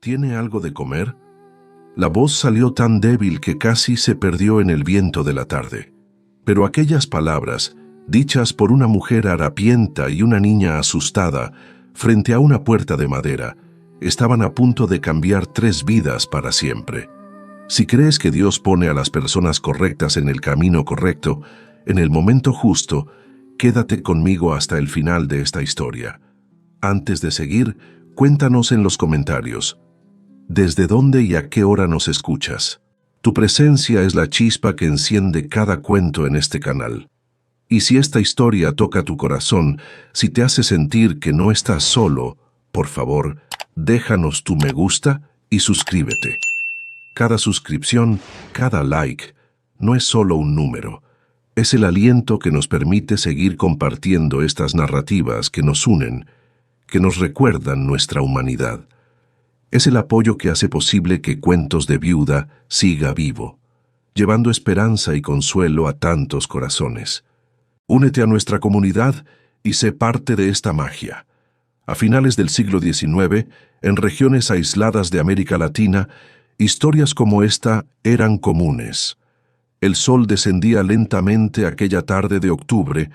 ¿Tiene algo de comer? La voz salió tan débil que casi se perdió en el viento de la tarde. Pero aquellas palabras, dichas por una mujer harapienta y una niña asustada, frente a una puerta de madera, estaban a punto de cambiar 3 vidas para siempre. Si crees que Dios pone a las personas correctas en el camino correcto, en el momento justo, quédate conmigo hasta el final de esta historia. Antes de seguir, cuéntanos en los comentarios, ¿desde dónde y a qué hora nos escuchas? Tu presencia es la chispa que enciende cada cuento en este canal. Y si esta historia toca tu corazón, si te hace sentir que no estás solo, por favor, déjanos tu me gusta y suscríbete. Cada suscripción, cada like, no es solo un número. Es el aliento que nos permite seguir compartiendo estas narrativas que nos unen, que nos recuerdan nuestra humanidad. Es el apoyo que hace posible que Cuentos de Viuda siga vivo, llevando esperanza y consuelo a tantos corazones. Únete a nuestra comunidad y sé parte de esta magia. A finales del siglo XIX, en regiones aisladas de América Latina, historias como esta eran comunes. El sol descendía lentamente aquella tarde de octubre,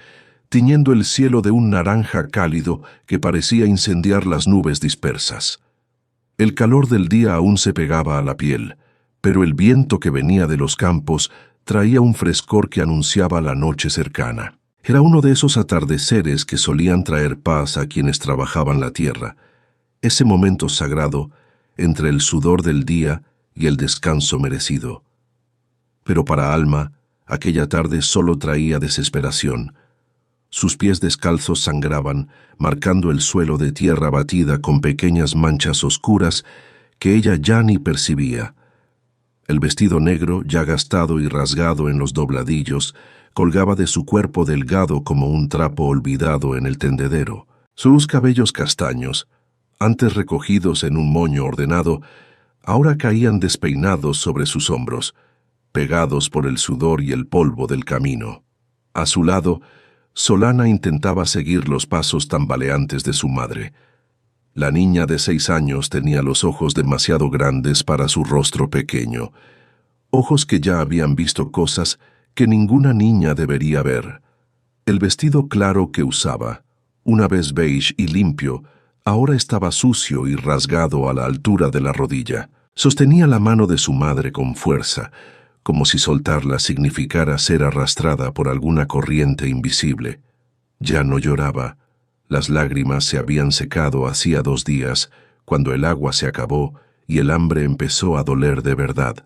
tiñendo el cielo de un naranja cálido que parecía incendiar las nubes dispersas. El calor del día aún se pegaba a la piel, pero el viento que venía de los campos traía un frescor que anunciaba la noche cercana. Era uno de esos atardeceres que solían traer paz a quienes trabajaban la tierra, ese momento sagrado entre el sudor del día y el descanso merecido. Pero para Alma, aquella tarde solo traía desesperación. Sus pies descalzos sangraban, marcando el suelo de tierra batida con pequeñas manchas oscuras que ella ya ni percibía. El vestido negro, ya gastado y rasgado en los dobladillos, colgaba de su cuerpo delgado como un trapo olvidado en el tendedero. Sus cabellos castaños, antes recogidos en un moño ordenado, ahora caían despeinados sobre sus hombros, pegados por el sudor y el polvo del camino. A su lado, Solana intentaba seguir los pasos tambaleantes de su madre. La niña de 6 años tenía los ojos demasiado grandes para su rostro pequeño, ojos que ya habían visto cosas que ninguna niña debería ver. El vestido claro que usaba, una vez beige y limpio, ahora estaba sucio y rasgado a la altura de la rodilla. Sostenía la mano de su madre con fuerza, como si soltarla significara ser arrastrada por alguna corriente invisible. Ya no lloraba. Las lágrimas se habían secado hacía 2 días, cuando el agua se acabó y el hambre empezó a doler de verdad.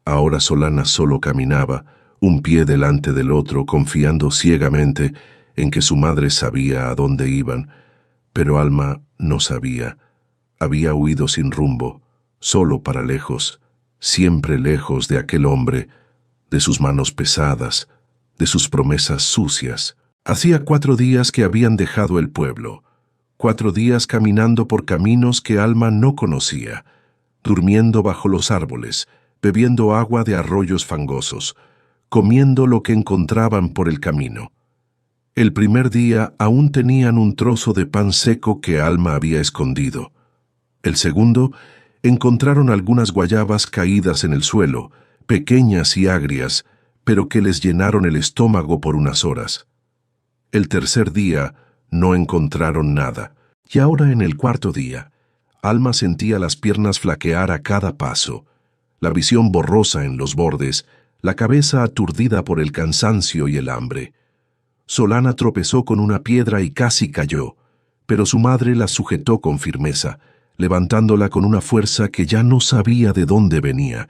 Ahora Solana solo caminaba, un pie delante del otro, confiando ciegamente en que su madre sabía a dónde iban, pero Alma no sabía. Había huido sin rumbo, solo para lejos, siempre lejos de aquel hombre, de sus manos pesadas, de sus promesas sucias. Hacía 4 días que habían dejado el pueblo, 4 días caminando por caminos que Alma no conocía, durmiendo bajo los árboles, bebiendo agua de arroyos fangosos, comiendo lo que encontraban por el camino. El primer día aún tenían un trozo de pan seco que Alma había escondido. El segundo, encontraron algunas guayabas caídas en el suelo, pequeñas y agrias, pero que les llenaron el estómago por unas horas. El tercer día no encontraron nada, y ahora en el 4.º día, Alma sentía las piernas flaquear a cada paso, la visión borrosa en los bordes, la cabeza aturdida por el cansancio y el hambre. Solana tropezó con una piedra y casi cayó, pero su madre la sujetó con firmeza, levantándola con una fuerza que ya no sabía de dónde venía.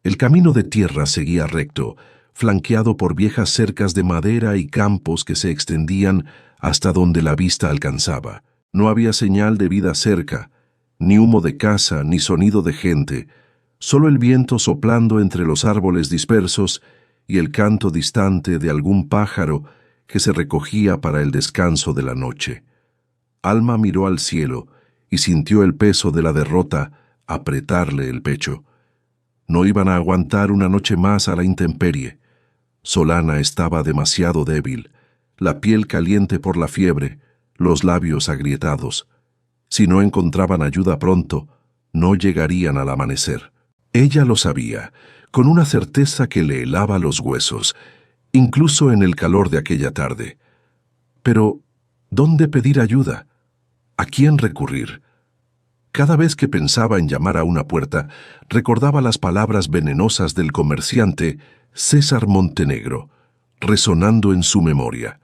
El camino de tierra seguía recto, flanqueado por viejas cercas de madera y campos que se extendían hasta donde la vista alcanzaba. No había señal de vida cerca, ni humo de casa, ni sonido de gente, solo el viento soplando entre los árboles dispersos y el canto distante de algún pájaro que se recogía para el descanso de la noche. Alma miró al cielo y sintió el peso de la derrota apretarle el pecho. No iban a aguantar una noche más a la intemperie. Solana estaba demasiado débil, la piel caliente por la fiebre, los labios agrietados. Si no encontraban ayuda pronto, no llegarían al amanecer. Ella lo sabía, con una certeza que le helaba los huesos, incluso en el calor de aquella tarde. Pero, ¿dónde pedir ayuda? ¿A quién recurrir? Cada vez que pensaba en llamar a una puerta, recordaba las palabras venenosas del comerciante César Montenegro, resonando en su memoria.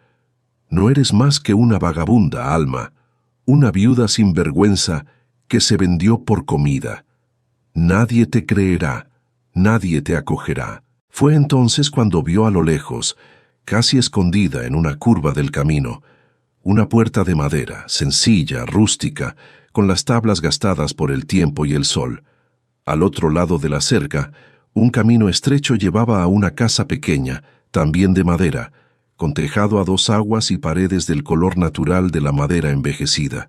No eres más que una vagabunda, Alma, una viuda sin vergüenza que se vendió por comida. Nadie te creerá, nadie te acogerá. Fue entonces cuando vio a lo lejos, casi escondida en una curva del camino, una puerta de madera, sencilla, rústica, con las tablas gastadas por el tiempo y el sol. Al otro lado de la cerca, un camino estrecho llevaba a una casa pequeña, también de madera, con tejado a dos aguas y paredes del color natural de la madera envejecida.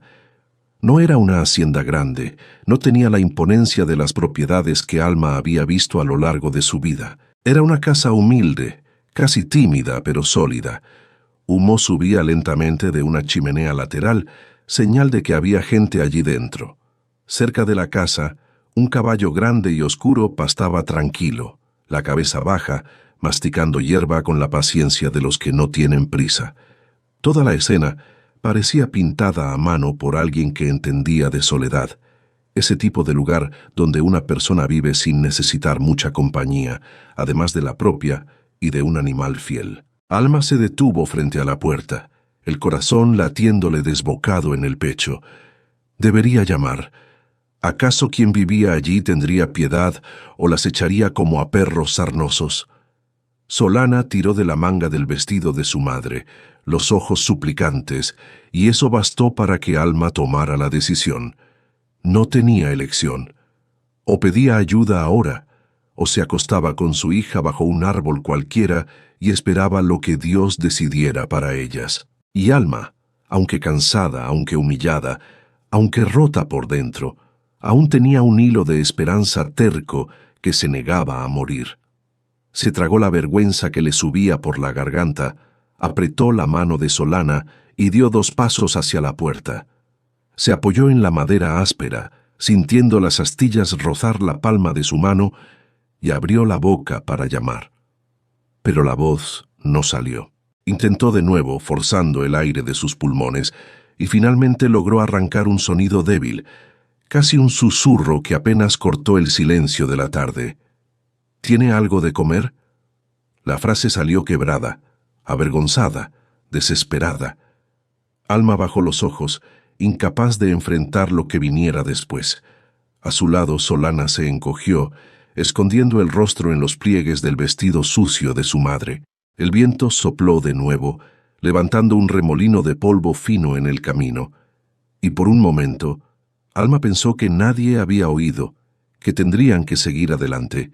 No era una hacienda grande, no tenía la imponencia de las propiedades que Alma había visto a lo largo de su vida. Era una casa humilde, casi tímida pero sólida. Humo subía lentamente de una chimenea lateral, señal de que había gente allí dentro. Cerca de la casa, un caballo grande y oscuro pastaba tranquilo, la cabeza baja, masticando hierba con la paciencia de los que no tienen prisa. Toda la escena parecía pintada a mano por alguien que entendía de soledad, ese tipo de lugar donde una persona vive sin necesitar mucha compañía, además de la propia y de un animal fiel. Alma se detuvo frente a la puerta, el corazón latiéndole desbocado en el pecho. Debería llamar. ¿Acaso quien vivía allí tendría piedad o las echaría como a perros sarnosos? Solana tiró de la manga del vestido de su madre, los ojos suplicantes, y eso bastó para que Alma tomara la decisión. No tenía elección. O pedía ayuda ahora, o se acostaba con su hija bajo un árbol cualquiera y esperaba lo que Dios decidiera para ellas. Y Alma, aunque cansada, aunque humillada, aunque rota por dentro, aún tenía un hilo de esperanza terco que se negaba a morir. Se tragó la vergüenza que le subía por la garganta, apretó la mano de Solana y dio 2 pasos hacia la puerta. Se apoyó en la madera áspera, sintiendo las astillas rozar la palma de su mano, y abrió la boca para llamar. Pero la voz no salió. Intentó de nuevo, forzando el aire de sus pulmones, y finalmente logró arrancar un sonido débil, casi un susurro que apenas cortó el silencio de la tarde. ¿Tiene algo de comer? La frase salió quebrada, avergonzada, desesperada. Alma bajó los ojos, incapaz de enfrentar lo que viniera después. A su lado Solana se encogió, escondiendo el rostro en los pliegues del vestido sucio de su madre. El viento sopló de nuevo, levantando un remolino de polvo fino en el camino. Y por un momento, Alma pensó que nadie había oído, que tendrían que seguir adelante,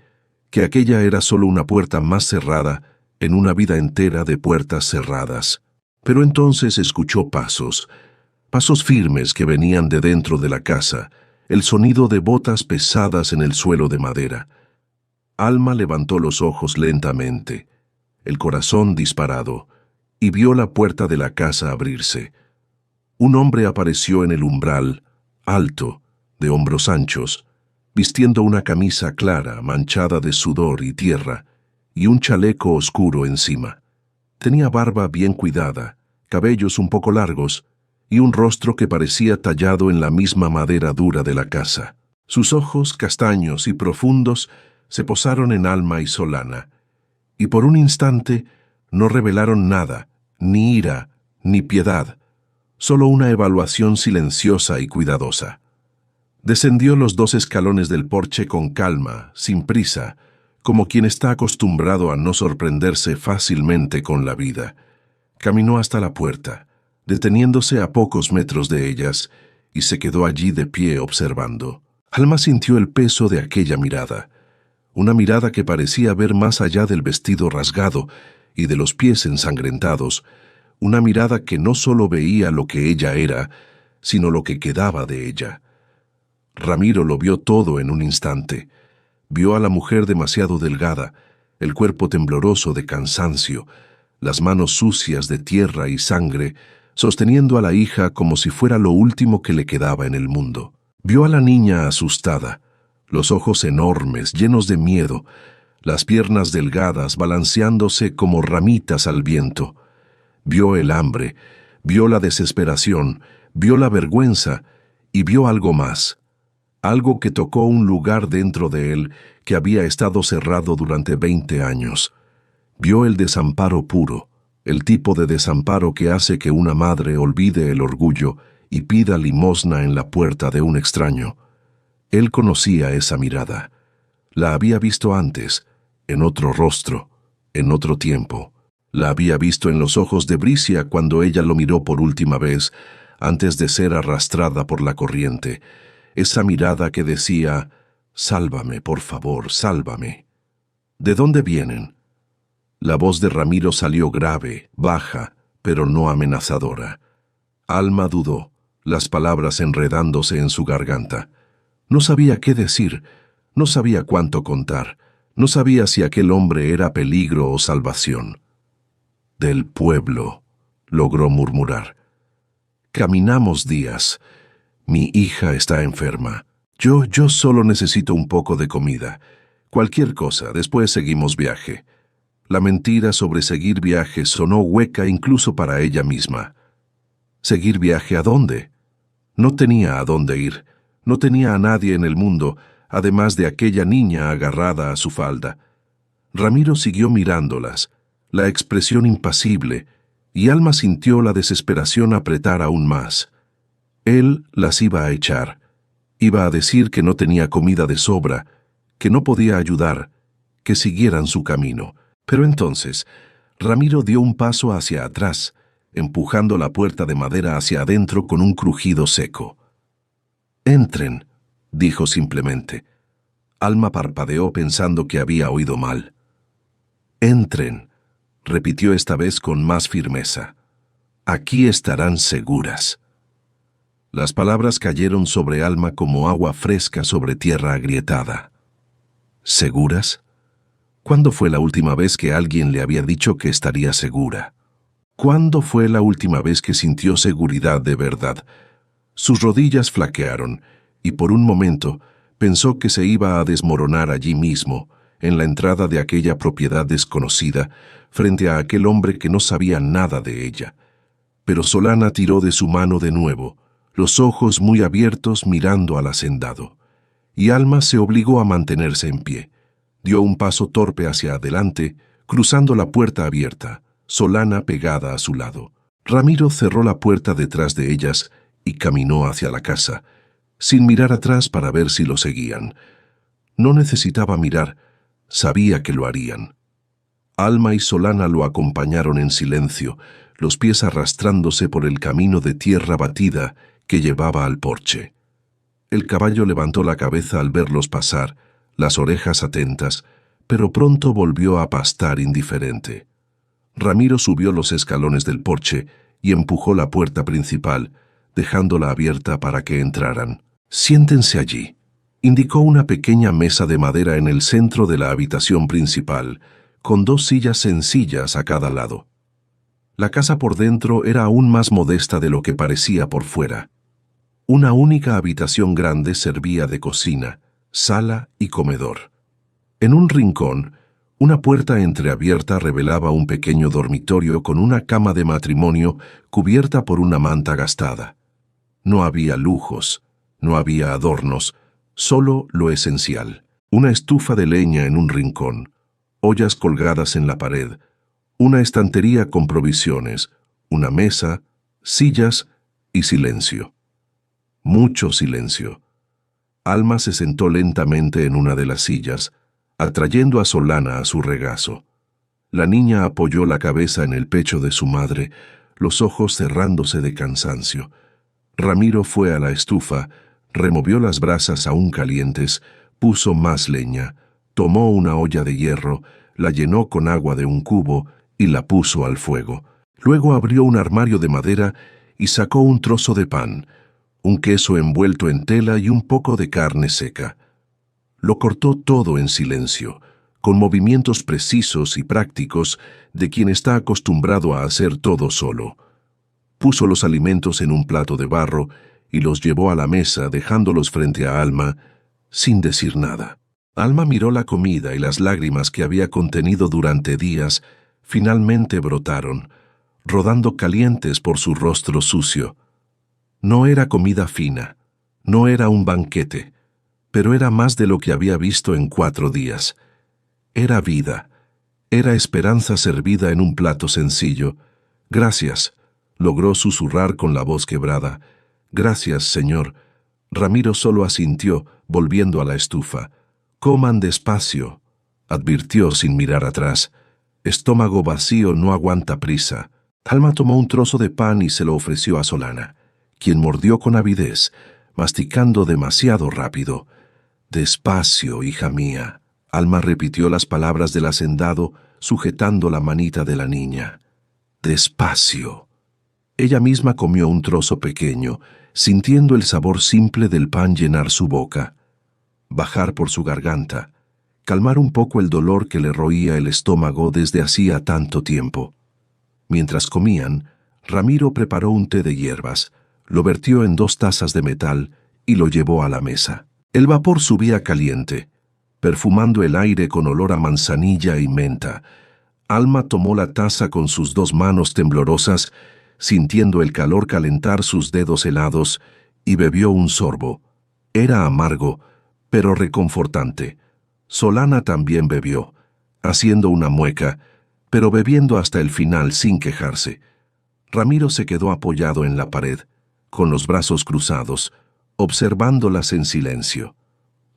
que aquella era solo una puerta más cerrada en una vida entera de puertas cerradas. Pero entonces escuchó pasos firmes que venían de dentro de la casa, el sonido de botas pesadas en el suelo de madera. Alma levantó los ojos lentamente, el corazón disparado, y vio la puerta de la casa abrirse. Un hombre apareció en el umbral, alto, de hombros anchos, vistiendo una camisa clara manchada de sudor y tierra, y un chaleco oscuro encima. Tenía barba bien cuidada, cabellos un poco largos, y un rostro que parecía tallado en la misma madera dura de la casa. Sus ojos, castaños y profundos, se posaron en Alma y Solana, y por un instante no revelaron nada, ni ira, ni piedad, solo una evaluación silenciosa y cuidadosa. Descendió los 2 escalones del porche con calma, sin prisa, como quien está acostumbrado a no sorprenderse fácilmente con la vida. Caminó hasta la puerta, deteniéndose a pocos metros de ellas, y se quedó allí de pie observando. Alma sintió el peso de aquella mirada, una mirada que parecía ver más allá del vestido rasgado y de los pies ensangrentados, una mirada que no solo veía lo que ella era, sino lo que quedaba de ella. Ramiro lo vio todo en un instante. Vio a la mujer demasiado delgada, el cuerpo tembloroso de cansancio, las manos sucias de tierra y sangre, sosteniendo a la hija como si fuera lo último que le quedaba en el mundo. Vio a la niña asustada, los ojos enormes, llenos de miedo, las piernas delgadas balanceándose como ramitas al viento. Vio el hambre, vio la desesperación, vio la vergüenza y vio algo más. Algo que tocó un lugar dentro de él que había estado cerrado durante 20 años. Vio el desamparo puro, el tipo de desamparo que hace que una madre olvide el orgullo y pida limosna en la puerta de un extraño. Él conocía esa mirada. La había visto antes, en otro rostro, en otro tiempo. La había visto en los ojos de Bricia cuando ella lo miró por última vez, antes de ser arrastrada por la corriente. Esa mirada que decía, «Sálvame, por favor, sálvame». ¿De dónde vienen? La voz de Ramiro salió grave, baja, pero no amenazadora. Alma dudó, las palabras enredándose en su garganta. No sabía qué decir, no sabía cuánto contar, no sabía si aquel hombre era peligro o salvación. «Del pueblo», logró murmurar. «Caminamos días. Mi hija está enferma. Yo solo necesito un poco de comida. Cualquier cosa, después seguimos viaje». La mentira sobre seguir viaje sonó hueca incluso para ella misma. ¿Seguir viaje a dónde? No tenía a dónde ir. No tenía a nadie en el mundo, además de aquella niña agarrada a su falda. Ramiro siguió mirándolas, la expresión impasible, y Alma sintió la desesperación apretar aún más. Él las iba a echar. Iba a decir que no tenía comida de sobra, que no podía ayudar, que siguieran su camino. Pero entonces, Ramiro dio un paso hacia atrás, empujando la puerta de madera hacia adentro con un crujido seco. «Entren», dijo simplemente. Alma parpadeó pensando que había oído mal. «Entren», repitió esta vez con más firmeza. «Aquí estarán seguras». Las palabras cayeron sobre Alma como agua fresca sobre tierra agrietada. ¿Seguras? ¿Cuándo fue la última vez que alguien le había dicho que estaría segura? ¿Cuándo fue la última vez que sintió seguridad de verdad? Sus rodillas flaquearon, y por un momento pensó que se iba a desmoronar allí mismo, en la entrada de aquella propiedad desconocida, frente a aquel hombre que no sabía nada de ella. Pero Solana tiró de su mano de nuevo, los ojos muy abiertos mirando al hacendado, y Alma se obligó a mantenerse en pie. Dio un paso torpe hacia adelante, cruzando la puerta abierta, Solana pegada a su lado. Ramiro cerró la puerta detrás de ellas y caminó hacia la casa, sin mirar atrás para ver si lo seguían. No necesitaba mirar, sabía que lo harían. Alma y Solana lo acompañaron en silencio, los pies arrastrándose por el camino de tierra batida que llevaba al porche. El caballo levantó la cabeza al verlos pasar, las orejas atentas, pero pronto volvió a pastar indiferente. Ramiro subió los escalones del porche y empujó la puerta principal, dejándola abierta para que entraran. «Siéntense allí», indicó una pequeña mesa de madera en el centro de la habitación principal, con 2 sillas sencillas a cada lado. La casa por dentro era aún más modesta de lo que parecía por fuera. Una única habitación grande servía de cocina, sala y comedor. En un rincón, una puerta entreabierta revelaba un pequeño dormitorio con una cama de matrimonio cubierta por una manta gastada. No había lujos, no había adornos, solo lo esencial. Una estufa de leña en un rincón, ollas colgadas en la pared, una estantería con provisiones, una mesa, sillas y silencio. Mucho silencio. Alma se sentó lentamente en una de las sillas, atrayendo a Solana a su regazo. La niña apoyó la cabeza en el pecho de su madre, los ojos cerrándose de cansancio. Ramiro fue a la estufa, removió las brasas aún calientes, puso más leña, tomó una olla de hierro, la llenó con agua de un cubo y la puso al fuego. Luego abrió un armario de madera y sacó un trozo de pan, un queso envuelto en tela y un poco de carne seca. Lo cortó todo en silencio, con movimientos precisos y prácticos de quien está acostumbrado a hacer todo solo. Puso los alimentos en un plato de barro y los llevó a la mesa, dejándolos frente a Alma, sin decir nada. Alma miró la comida y las lágrimas que había contenido durante días finalmente brotaron, rodando calientes por su rostro sucio. No era comida fina, no era un banquete, pero era más de lo que había visto en 4 días. Era vida, era esperanza servida en un plato sencillo. «Gracias», logró susurrar con la voz quebrada. «Gracias, señor». Ramiro solo asintió, volviendo a la estufa. «Coman despacio», advirtió sin mirar atrás. «Estómago vacío no aguanta prisa». Alma tomó un trozo de pan y se lo ofreció a Solana, quien mordió con avidez, masticando demasiado rápido. «Despacio, hija mía». Alma repitió las palabras del hacendado, sujetando la manita de la niña. «Despacio». Ella misma comió un trozo pequeño, sintiendo el sabor simple del pan llenar su boca, bajar por su garganta, calmar un poco el dolor que le roía el estómago desde hacía tanto tiempo. Mientras comían, Ramiro preparó un té de hierbas, lo vertió en 2 tazas de metal y lo llevó a la mesa. El vapor subía caliente, perfumando el aire con olor a manzanilla y menta. Alma tomó la taza con sus 2 manos temblorosas, sintiendo el calor calentar sus dedos helados, y bebió un sorbo. Era amargo, pero reconfortante. Solana también bebió, haciendo una mueca, pero bebiendo hasta el final sin quejarse. Ramiro se quedó apoyado en la pared, con los brazos cruzados, observándolas en silencio.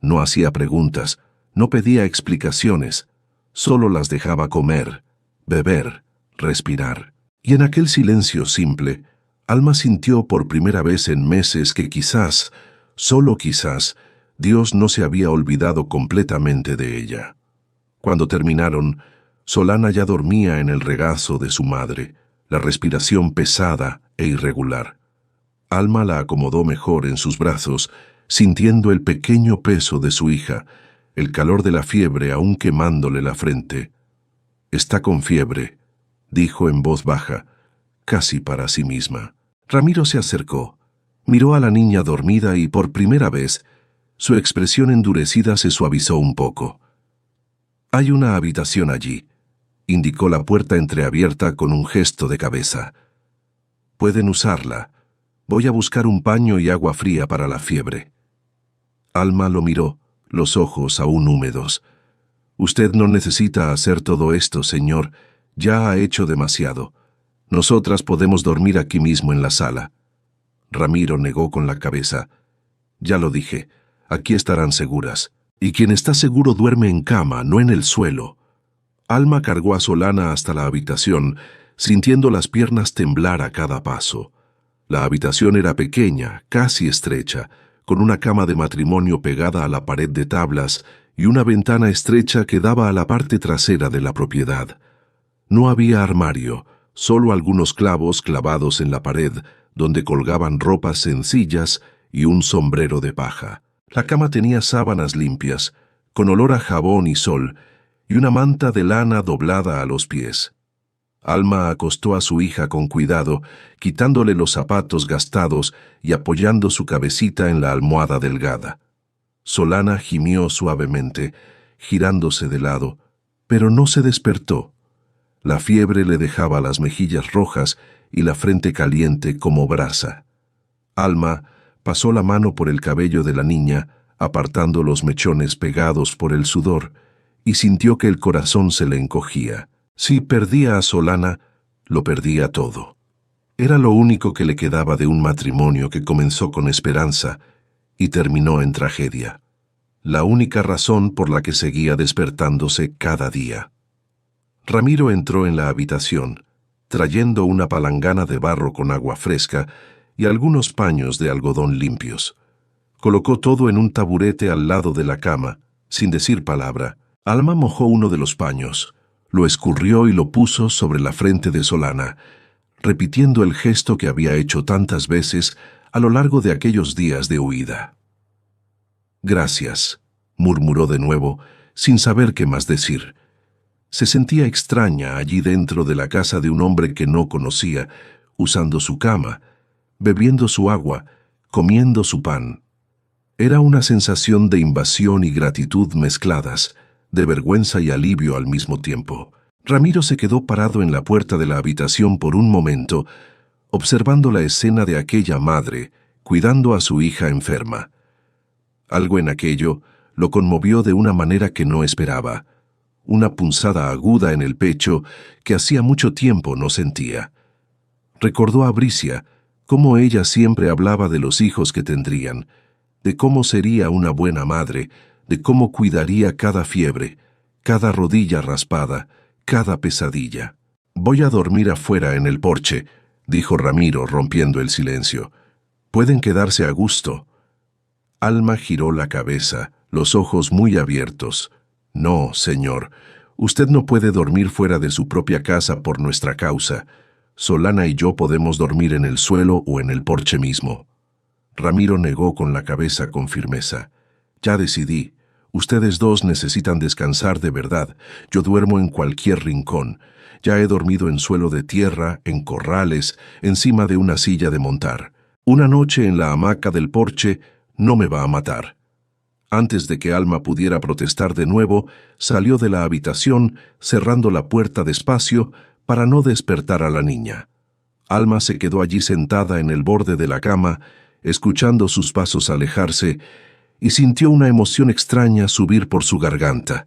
No hacía preguntas, no pedía explicaciones, solo las dejaba comer, beber, respirar. Y en aquel silencio simple, Alma sintió por primera vez en meses que quizás, solo quizás, Dios no se había olvidado completamente de ella. Cuando terminaron, Solana ya dormía en el regazo de su madre, la respiración pesada e irregular. Alma la acomodó mejor en sus brazos, sintiendo el pequeño peso de su hija, el calor de la fiebre aún quemándole la frente. «Está con fiebre», dijo en voz baja, casi para sí misma. Ramiro se acercó, miró a la niña dormida y por primera vez, su expresión endurecida se suavizó un poco. «Hay una habitación allí», indicó la puerta entreabierta con un gesto de cabeza. «Pueden usarla. Voy a buscar un paño y agua fría para la fiebre». Alma lo miró, los ojos aún húmedos. «Usted no necesita hacer todo esto, señor. Ya ha hecho demasiado. Nosotras podemos dormir aquí mismo en la sala». Ramiro negó con la cabeza. «Ya lo dije, aquí estarán seguras. Y quien está seguro duerme en cama, no en el suelo». Alma cargó a Solana hasta la habitación, sintiendo las piernas temblar a cada paso. La habitación era pequeña, casi estrecha, con una cama de matrimonio pegada a la pared de tablas y una ventana estrecha que daba a la parte trasera de la propiedad. No había armario, solo algunos clavos clavados en la pared, donde colgaban ropas sencillas y un sombrero de paja. La cama tenía sábanas limpias, con olor a jabón y sol, y una manta de lana doblada a los pies. Alma acostó a su hija con cuidado, quitándole los zapatos gastados y apoyando su cabecita en la almohada delgada. Solana gimió suavemente, girándose de lado, pero no se despertó. La fiebre le dejaba las mejillas rojas y la frente caliente como brasa. Alma pasó la mano por el cabello de la niña, apartando los mechones pegados por el sudor, y sintió que el corazón se le encogía. Si perdía a Solana, lo perdía todo. Era lo único que le quedaba de un matrimonio que comenzó con esperanza y terminó en tragedia. La única razón por la que seguía despertándose cada día. Ramiro entró en la habitación, trayendo una palangana de barro con agua fresca y algunos paños de algodón limpios. Colocó todo en un taburete al lado de la cama, sin decir palabra. Alma mojó uno de los paños, lo escurrió y lo puso sobre la frente de Solana, repitiendo el gesto que había hecho tantas veces a lo largo de aquellos días de huida. «Gracias», murmuró de nuevo, sin saber qué más decir. Se sentía extraña allí dentro de la casa de un hombre que no conocía, usando su cama, bebiendo su agua, comiendo su pan. Era una sensación de invasión y gratitud mezcladas, de vergüenza y alivio al mismo tiempo. Ramiro se quedó parado en la puerta de la habitación por un momento, observando la escena de aquella madre, cuidando a su hija enferma. Algo en aquello lo conmovió de una manera que no esperaba, una punzada aguda en el pecho que hacía mucho tiempo no sentía. Recordó a Bricia, cómo ella siempre hablaba de los hijos que tendrían, de cómo sería una buena madre, de cómo cuidaría cada fiebre, cada rodilla raspada, cada pesadilla. «Voy a dormir afuera en el porche», dijo Ramiro rompiendo el silencio. «Pueden quedarse a gusto». Alma giró la cabeza, los ojos muy abiertos. «No, señor, usted no puede dormir fuera de su propia casa por nuestra causa. Solana y yo podemos dormir en el suelo o en el porche mismo». Ramiro negó con la cabeza con firmeza. «Ya decidí. Ustedes dos necesitan descansar de verdad. Yo duermo en cualquier rincón. Ya he dormido en suelo de tierra, en corrales, encima de una silla de montar. Una noche en la hamaca del porche no me va a matar». Antes de que Alma pudiera protestar de nuevo, salió de la habitación, cerrando la puerta despacio para no despertar a la niña. Alma se quedó allí sentada en el borde de la cama, escuchando sus pasos alejarse, y sintió una emoción extraña subir por su garganta.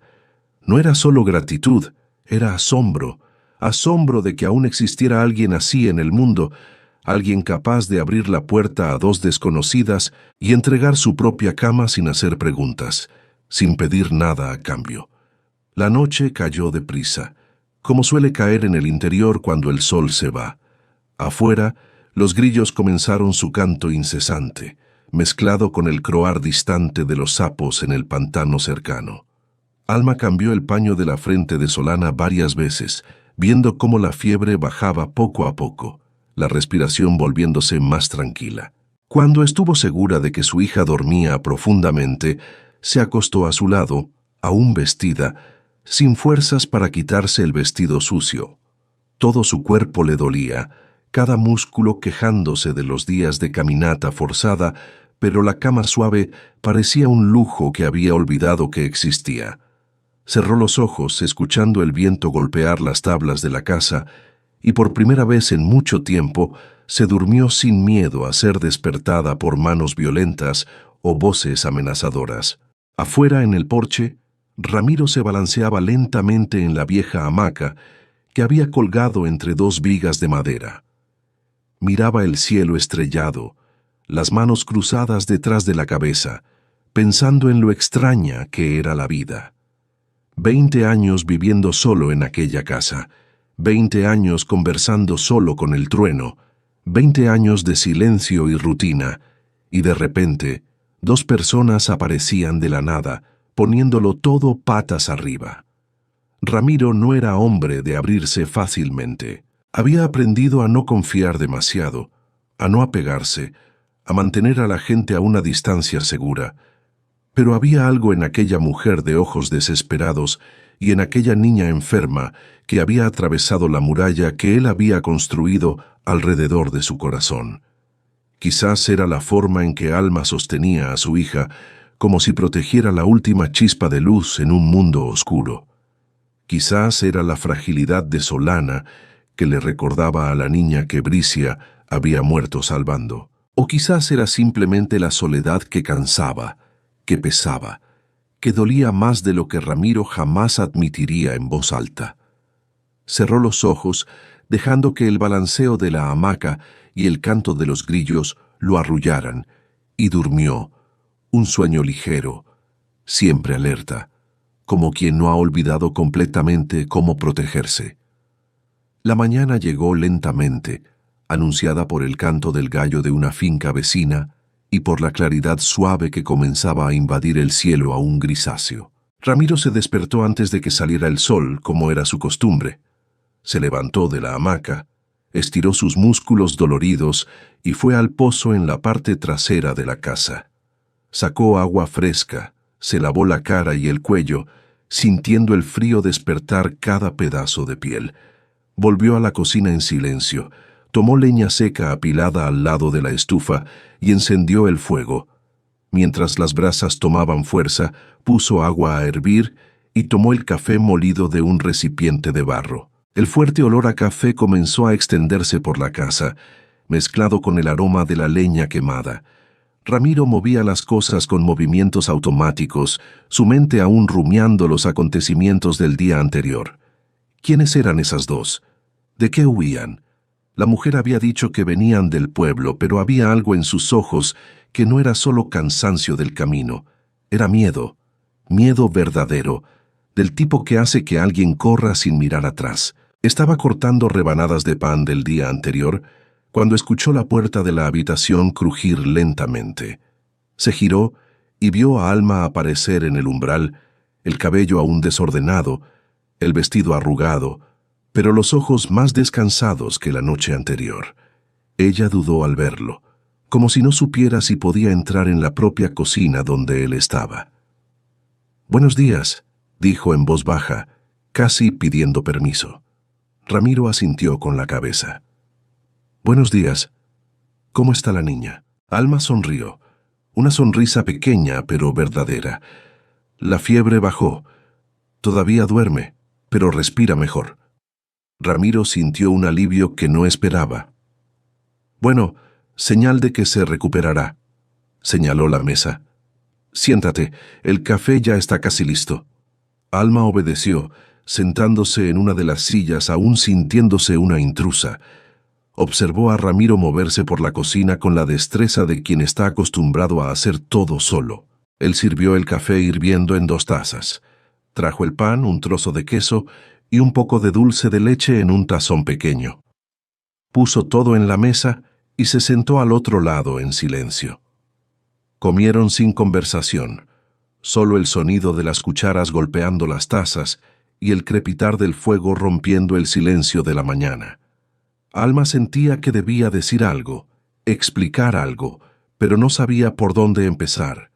No era solo gratitud, era asombro, asombro de que aún existiera alguien así en el mundo, alguien capaz de abrir la puerta a dos desconocidas y entregar su propia cama sin hacer preguntas, sin pedir nada a cambio. La noche cayó deprisa, como suele caer en el interior cuando el sol se va. Afuera, los grillos comenzaron su canto incesante, mezclado con el croar distante de los sapos en el pantano cercano. Alma cambió el paño de la frente de Solana varias veces, viendo cómo la fiebre bajaba poco a poco, la respiración volviéndose más tranquila. Cuando estuvo segura de que su hija dormía profundamente, se acostó a su lado, aún vestida, sin fuerzas para quitarse el vestido sucio. Todo su cuerpo le dolía, cada músculo quejándose de los días de caminata forzada, pero la cama suave parecía un lujo que había olvidado que existía. Cerró los ojos, escuchando el viento golpear las tablas de la casa, y por primera vez en mucho tiempo se durmió sin miedo a ser despertada por manos violentas o voces amenazadoras. Afuera en el porche, Ramiro se balanceaba lentamente en la vieja hamaca que había colgado entre dos vigas de madera. Miraba el cielo estrellado, las manos cruzadas detrás de la cabeza, pensando en lo extraña que era la vida. 20 años viviendo solo en aquella casa, 20 años conversando solo con el trueno, 20 años de silencio y rutina, y de repente, dos personas aparecían de la nada, poniéndolo todo patas arriba. Ramiro no era hombre de abrirse fácilmente. Había aprendido a no confiar demasiado, a no apegarse, a mantener a la gente a una distancia segura. Pero había algo en aquella mujer de ojos desesperados y en aquella niña enferma que había atravesado la muralla que él había construido alrededor de su corazón. Quizás era la forma en que Alma sostenía a su hija, como si protegiera la última chispa de luz en un mundo oscuro. Quizás era la fragilidad de Solana que le recordaba a la niña que Bricia había muerto salvando. O quizás era simplemente la soledad que cansaba, que pesaba, que dolía más de lo que Ramiro jamás admitiría en voz alta. Cerró los ojos, dejando que el balanceo de la hamaca y el canto de los grillos lo arrullaran, y durmió, un sueño ligero, siempre alerta, como quien no ha olvidado completamente cómo protegerse. La mañana llegó lentamente, anunciada por el canto del gallo de una finca vecina y por la claridad suave que comenzaba a invadir el cielo aún grisáceo. Ramiro se despertó antes de que saliera el sol, como era su costumbre. Se levantó de la hamaca, estiró sus músculos doloridos y fue al pozo en la parte trasera de la casa. Sacó agua fresca, se lavó la cara y el cuello, sintiendo el frío despertar cada pedazo de piel. Volvió a la cocina en silencio, tomó leña seca apilada al lado de la estufa y encendió el fuego. Mientras las brasas tomaban fuerza, puso agua a hervir y tomó el café molido de un recipiente de barro. El fuerte olor a café comenzó a extenderse por la casa, mezclado con el aroma de la leña quemada. Ramiro movía las cosas con movimientos automáticos, su mente aún rumiando los acontecimientos del día anterior. ¿Quiénes eran esas dos? ¿De qué huían? La mujer había dicho que venían del pueblo, pero había algo en sus ojos que no era solo cansancio del camino. Era miedo, miedo verdadero, del tipo que hace que alguien corra sin mirar atrás. Estaba cortando rebanadas de pan del día anterior cuando escuchó la puerta de la habitación crujir lentamente. Se giró y vio a Alma aparecer en el umbral, el cabello aún desordenado, el vestido arrugado, pero los ojos más descansados que la noche anterior. Ella dudó al verlo, como si no supiera si podía entrar en la propia cocina donde él estaba. «Buenos días», dijo en voz baja, casi pidiendo permiso. Ramiro asintió con la cabeza. «Buenos días. ¿Cómo está la niña?» Alma sonrió, una sonrisa pequeña pero verdadera. La fiebre bajó. Todavía duerme, pero respira mejor. Ramiro sintió un alivio que no esperaba. «Bueno, señal de que se recuperará», señaló la mesa. «Siéntate, el café ya está casi listo». Alma obedeció, sentándose en una de las sillas aún sintiéndose una intrusa. Observó a Ramiro moverse por la cocina con la destreza de quien está acostumbrado a hacer todo solo. Él sirvió el café hirviendo en 2 tazas. Trajo el pan, un trozo de queso y un poco de dulce de leche en un tazón pequeño. Puso todo en la mesa y se sentó al otro lado en silencio. Comieron sin conversación, solo el sonido de las cucharas golpeando las tazas y el crepitar del fuego rompiendo el silencio de la mañana. Alma sentía que debía decir algo, explicar algo, pero no sabía por dónde empezar.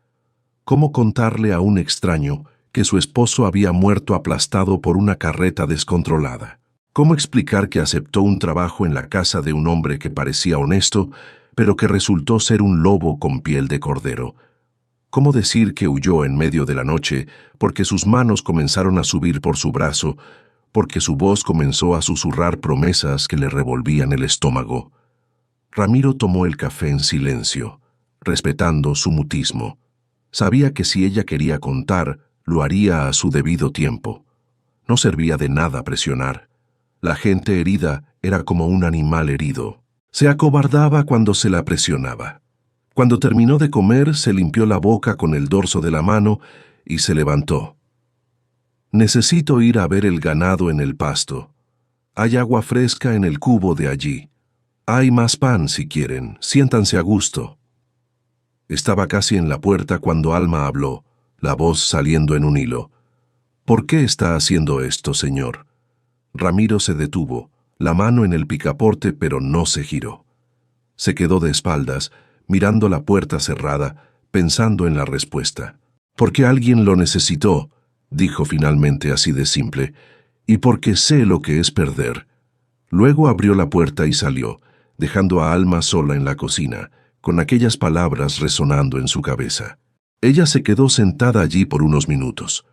¿Cómo contarle a un extraño que su esposo había muerto aplastado por una carreta descontrolada? ¿Cómo explicar que aceptó un trabajo en la casa de un hombre que parecía honesto, pero que resultó ser un lobo con piel de cordero? ¿Cómo decir que huyó en medio de la noche porque sus manos comenzaron a subir por su brazo, porque su voz comenzó a susurrar promesas que le revolvían el estómago? Ramiro tomó el café en silencio, respetando su mutismo. Sabía que si ella quería contar, lo haría a su debido tiempo. No servía de nada presionar. La gente herida era como un animal herido. Se acobardaba cuando se la presionaba. Cuando terminó de comer, se limpió la boca con el dorso de la mano y se levantó. «Necesito ir a ver el ganado en el pasto. Hay agua fresca en el cubo de allí. Hay más pan si quieren, siéntanse a gusto». Estaba casi en la puerta cuando Alma habló, la voz saliendo en un hilo. «¿Por qué está haciendo esto, señor?» Ramiro se detuvo, la mano en el picaporte, pero no se giró. Se quedó de espaldas, mirando la puerta cerrada, pensando en la respuesta. «Porque alguien lo necesitó», dijo finalmente así de simple, «y porque sé lo que es perder». Luego abrió la puerta y salió, dejando a Alma sola en la cocina, con aquellas palabras resonando en su cabeza. Ella se quedó sentada allí por unos minutos,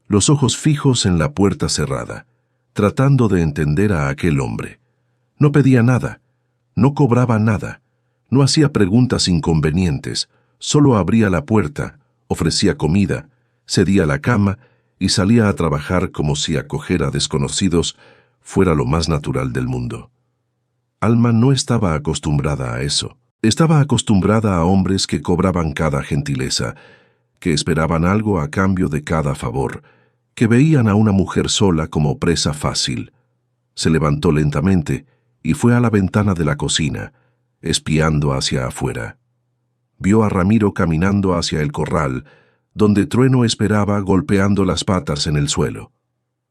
los ojos fijos en la puerta cerrada, tratando de entender a aquel hombre. No pedía nada, no cobraba nada, no hacía preguntas inconvenientes, solo abría la puerta, ofrecía comida, cedía la cama y salía a trabajar como si acoger a desconocidos fuera lo más natural del mundo. Alma no estaba acostumbrada a eso. Estaba acostumbrada a hombres que cobraban cada gentileza, que esperaban algo a cambio de cada favor, que veían a una mujer sola como presa fácil. Se levantó lentamente y fue a la ventana de la cocina, espiando hacia afuera. Vio a Ramiro caminando hacia el corral, donde Trueno esperaba golpeando las patas en el suelo.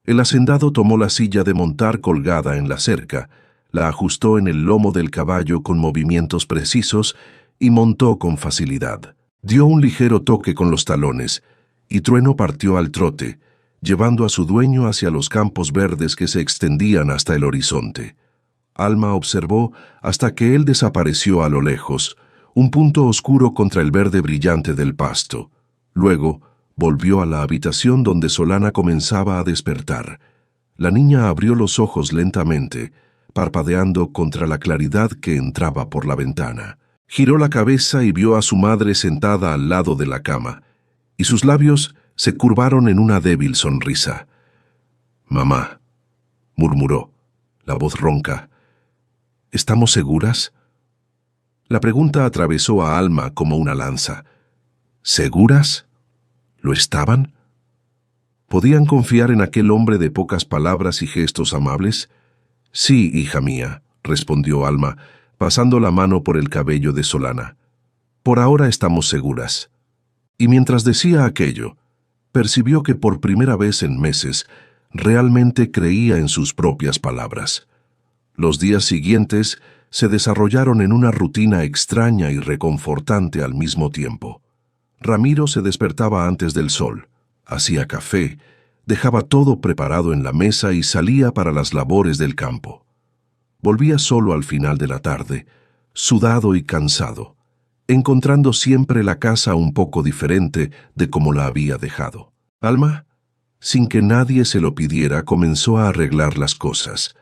El hacendado tomó la silla de montar colgada en la cerca, la ajustó en el lomo del caballo con movimientos precisos y montó con facilidad. Dio un ligero toque con los talones, y Trueno partió al trote, llevando a su dueño hacia los campos verdes que se extendían hasta el horizonte. Alma observó hasta que él desapareció a lo lejos, un punto oscuro contra el verde brillante del pasto. Luego, volvió a la habitación donde Solana comenzaba a despertar. La niña abrió los ojos lentamente, parpadeando contra la claridad que entraba por la ventana. Giró la cabeza y vio a su madre sentada al lado de la cama, y sus labios se curvaron en una débil sonrisa. «Mamá», murmuró, la voz ronca. «¿Estamos seguras?» La pregunta atravesó a Alma como una lanza. ¿Seguras? ¿Lo estaban? ¿Podían confiar en aquel hombre de pocas palabras y gestos amables? «Sí, hija mía», respondió Alma, pasando la mano por el cabello de Solana. «Por ahora estamos seguras». Y mientras decía aquello, percibió que por primera vez en meses realmente creía en sus propias palabras. Los días siguientes se desarrollaron en una rutina extraña y reconfortante al mismo tiempo. Ramiro se despertaba antes del sol, hacía café, dejaba todo preparado en la mesa y salía para las labores del campo. Volvía solo al final de la tarde, sudado y cansado, encontrando siempre la casa un poco diferente de como la había dejado. Alma, sin que nadie se lo pidiera, comenzó a arreglar las cosas.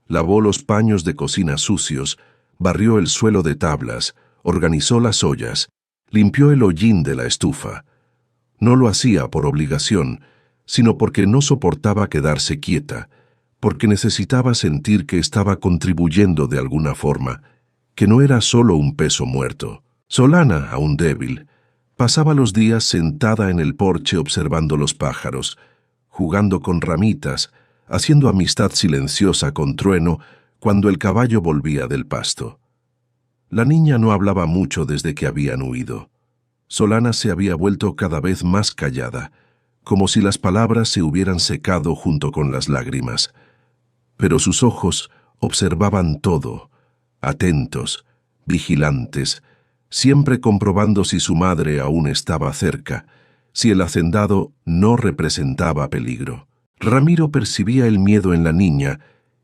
Lavó los paños de cocina sucios, barrió el suelo de tablas, organizó las ollas, limpió el hollín de la estufa. No lo hacía por obligación, sino porque no soportaba quedarse quieta, porque necesitaba sentir que estaba contribuyendo de alguna forma, que no era solo un peso muerto. Solana, aún débil, pasaba los días sentada en el porche observando los pájaros, jugando con ramitas, haciendo amistad silenciosa con Trueno cuando el caballo volvía del pasto. La niña no hablaba mucho desde que habían huido. Solana se había vuelto cada vez más callada, como si las palabras se hubieran secado junto con las lágrimas. Pero sus ojos observaban todo, atentos, vigilantes, siempre comprobando si su madre aún estaba cerca, si el hacendado no representaba peligro. Ramiro percibía el miedo en la niña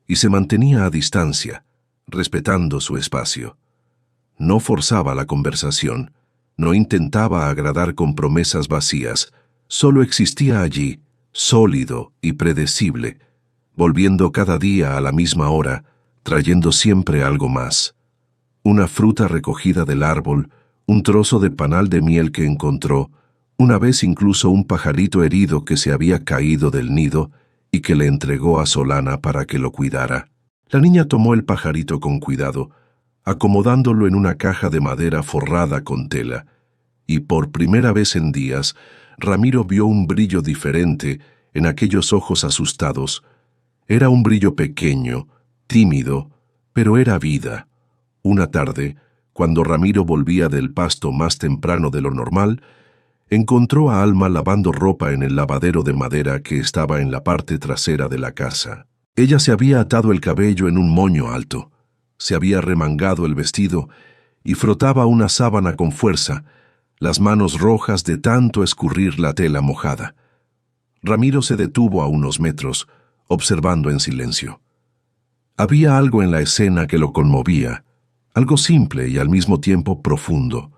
y se mantenía a distancia, respetando su espacio. No forzaba la conversación, no intentaba agradar con promesas vacías, solo existía allí, sólido y predecible, volviendo cada día a la misma hora, trayendo siempre algo más. Una fruta recogida del árbol, un trozo de panal de miel que encontró, una vez incluso un pajarito herido que se había caído del nido y que le entregó a Solana para que lo cuidara. La niña tomó el pajarito con cuidado, acomodándolo en una caja de madera forrada con tela, y por primera vez en días, Ramiro vio un brillo diferente en aquellos ojos asustados. Era un brillo pequeño, tímido, pero era vida. Una tarde, cuando Ramiro volvía del pasto más temprano de lo normal, encontró a Alma lavando ropa en el lavadero de madera que estaba en la parte trasera de la casa. Ella se había atado el cabello en un moño alto, se había remangado el vestido y frotaba una sábana con fuerza, las manos rojas de tanto escurrir la tela mojada. Ramiro se detuvo a unos metros, observando en silencio. Había algo en la escena que lo conmovía, algo simple y al mismo tiempo profundo.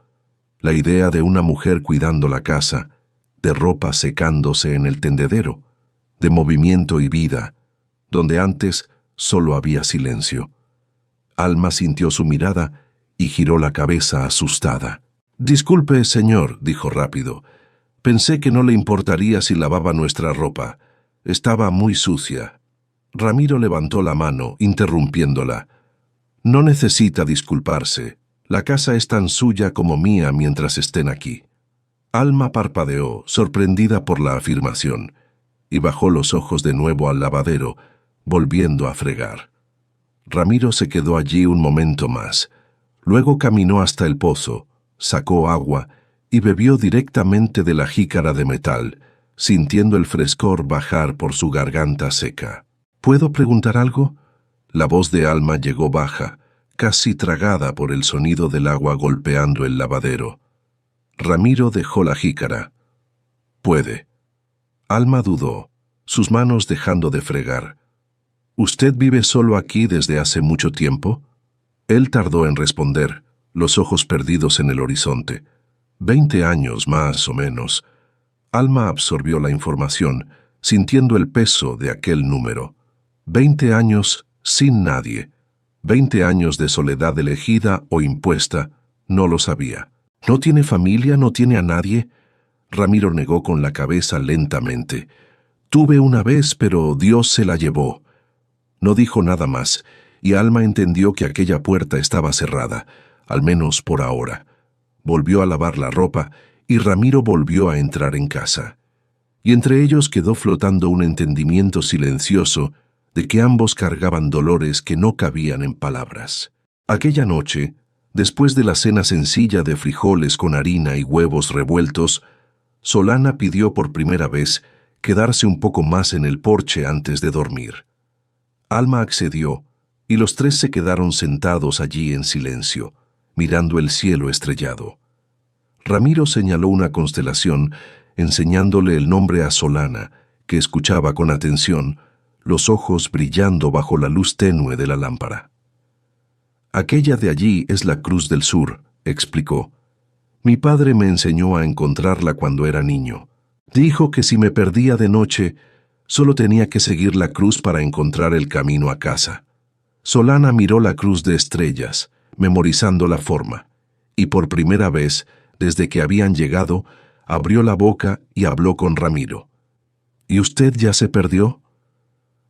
La idea de una mujer cuidando la casa, de ropa secándose en el tendedero, de movimiento y vida, donde antes solo había silencio. Alma sintió su mirada y giró la cabeza asustada. «Disculpe, señor», dijo rápido. «Pensé que no le importaría si lavaba nuestra ropa. Estaba muy sucia». Ramiro levantó la mano, interrumpiéndola. «No necesita disculparse. La casa es tan suya como mía mientras estén aquí». Alma parpadeó, sorprendida por la afirmación, y bajó los ojos de nuevo al lavadero, volviendo a fregar. Ramiro se quedó allí un momento más. Luego caminó hasta el pozo, sacó agua y bebió directamente de la jícara de metal, sintiendo el frescor bajar por su garganta seca. «¿Puedo preguntar algo?» La voz de Alma llegó baja, casi tragada por el sonido del agua golpeando el lavadero. Ramiro dejó la jícara. «Puede». Alma dudó, sus manos dejando de fregar. ¿Usted vive solo aquí desde hace mucho tiempo? Él tardó en responder, los ojos perdidos en el horizonte. 20 años más o menos. Alma absorbió la información, sintiendo el peso de aquel número. 20 años sin nadie. 20 años de soledad elegida o impuesta, no lo sabía. ¿No tiene familia? ¿No tiene a nadie? Ramiro negó con la cabeza lentamente. Tuve una vez, pero Dios se la llevó. No dijo nada más, y Alma entendió que aquella puerta estaba cerrada, al menos por ahora. Volvió a lavar la ropa, y Ramiro volvió a entrar en casa. Y entre ellos quedó flotando un entendimiento silencioso de que ambos cargaban dolores que no cabían en palabras. Aquella noche, después de la cena sencilla de frijoles con harina y huevos revueltos, Solana pidió por primera vez quedarse un poco más en el porche antes de dormir. Alma accedió, y los tres se quedaron sentados allí en silencio, mirando el cielo estrellado. Ramiro señaló una constelación, enseñándole el nombre a Solana, que escuchaba con atención, los ojos brillando bajo la luz tenue de la lámpara. Aquella de allí es la Cruz del Sur, explicó. Mi padre me enseñó a encontrarla cuando era niño. Dijo que si me perdía de noche, solo tenía que seguir la cruz para encontrar el camino a casa. Solana miró la cruz de estrellas, memorizando la forma, y por primera vez, desde que habían llegado, abrió la boca y habló con Ramiro. ¿Y usted ya se perdió?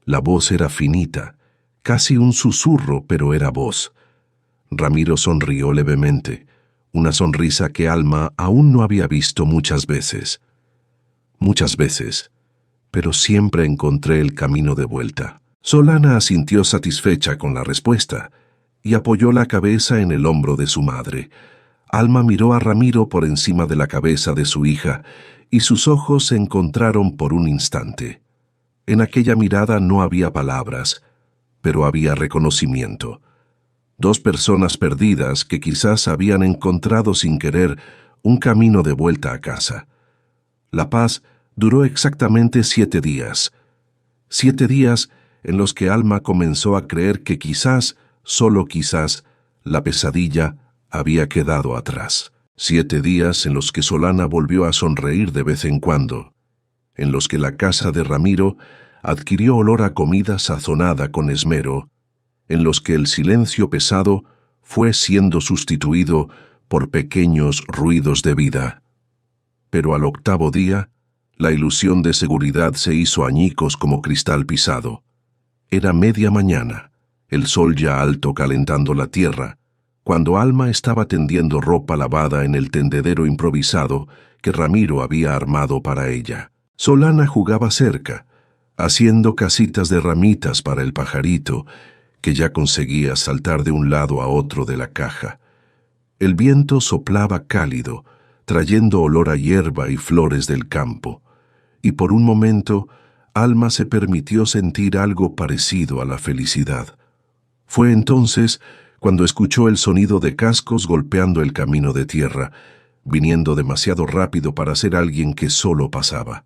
La voz era finita, casi un susurro, pero era voz. Ramiro sonrió levemente, una sonrisa que Alma aún no había visto muchas veces. Muchas veces, pero siempre encontré el camino de vuelta. Solana asintió satisfecha con la respuesta y apoyó la cabeza en el hombro de su madre. Alma miró a Ramiro por encima de la cabeza de su hija y sus ojos se encontraron por un instante. En aquella mirada no había palabras, pero había reconocimiento. Dos personas perdidas que quizás habían encontrado sin querer un camino de vuelta a casa. La paz duró exactamente 7 días. 7 días en los que Alma comenzó a creer que quizás, solo quizás, la pesadilla había quedado atrás. 7 días en los que Solana volvió a sonreír de vez en cuando, en los que la casa de Ramiro adquirió olor a comida sazonada con esmero, en los que el silencio pesado fue siendo sustituido por pequeños ruidos de vida. Pero al 8º día, la ilusión de seguridad se hizo añicos como cristal pisado. Era media mañana, el sol ya alto calentando la tierra, cuando Alma estaba tendiendo ropa lavada en el tendedero improvisado que Ramiro había armado para ella. Solana jugaba cerca, haciendo casitas de ramitas para el pajarito, que ya conseguía saltar de un lado a otro de la caja. El viento soplaba cálido, trayendo olor a hierba y flores del campo, y por un momento Alma se permitió sentir algo parecido a la felicidad. Fue entonces cuando escuchó el sonido de cascos golpeando el camino de tierra, viniendo demasiado rápido para ser alguien que solo pasaba.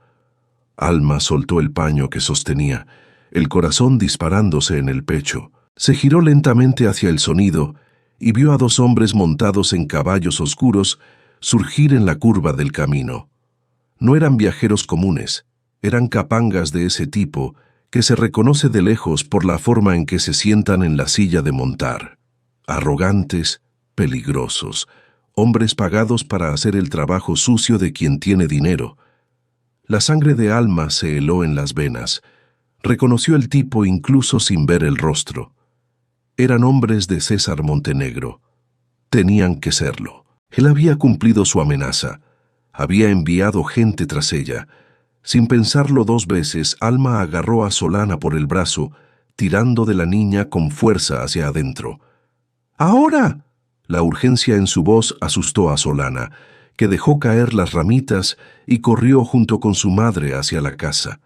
Alma soltó el paño que sostenía, el corazón disparándose en el pecho. Se giró lentamente hacia el sonido y vio a 2 hombres montados en caballos oscuros surgir en la curva del camino. No eran viajeros comunes, eran capangas de ese tipo que se reconoce de lejos por la forma en que se sientan en la silla de montar. Arrogantes, peligrosos, hombres pagados para hacer el trabajo sucio de quien tiene dinero. La sangre de Alma se heló en las venas. Reconoció el tipo incluso sin ver el rostro. Eran hombres de César Montenegro. Tenían que serlo. Él había cumplido su amenaza. Había enviado gente tras ella. Sin pensarlo 2 veces, Alma agarró a Solana por el brazo, tirando de la niña con fuerza hacia adentro. ¡Ahora! La urgencia en su voz asustó a Solana, que dejó caer las ramitas y corrió junto con su madre hacia la casa.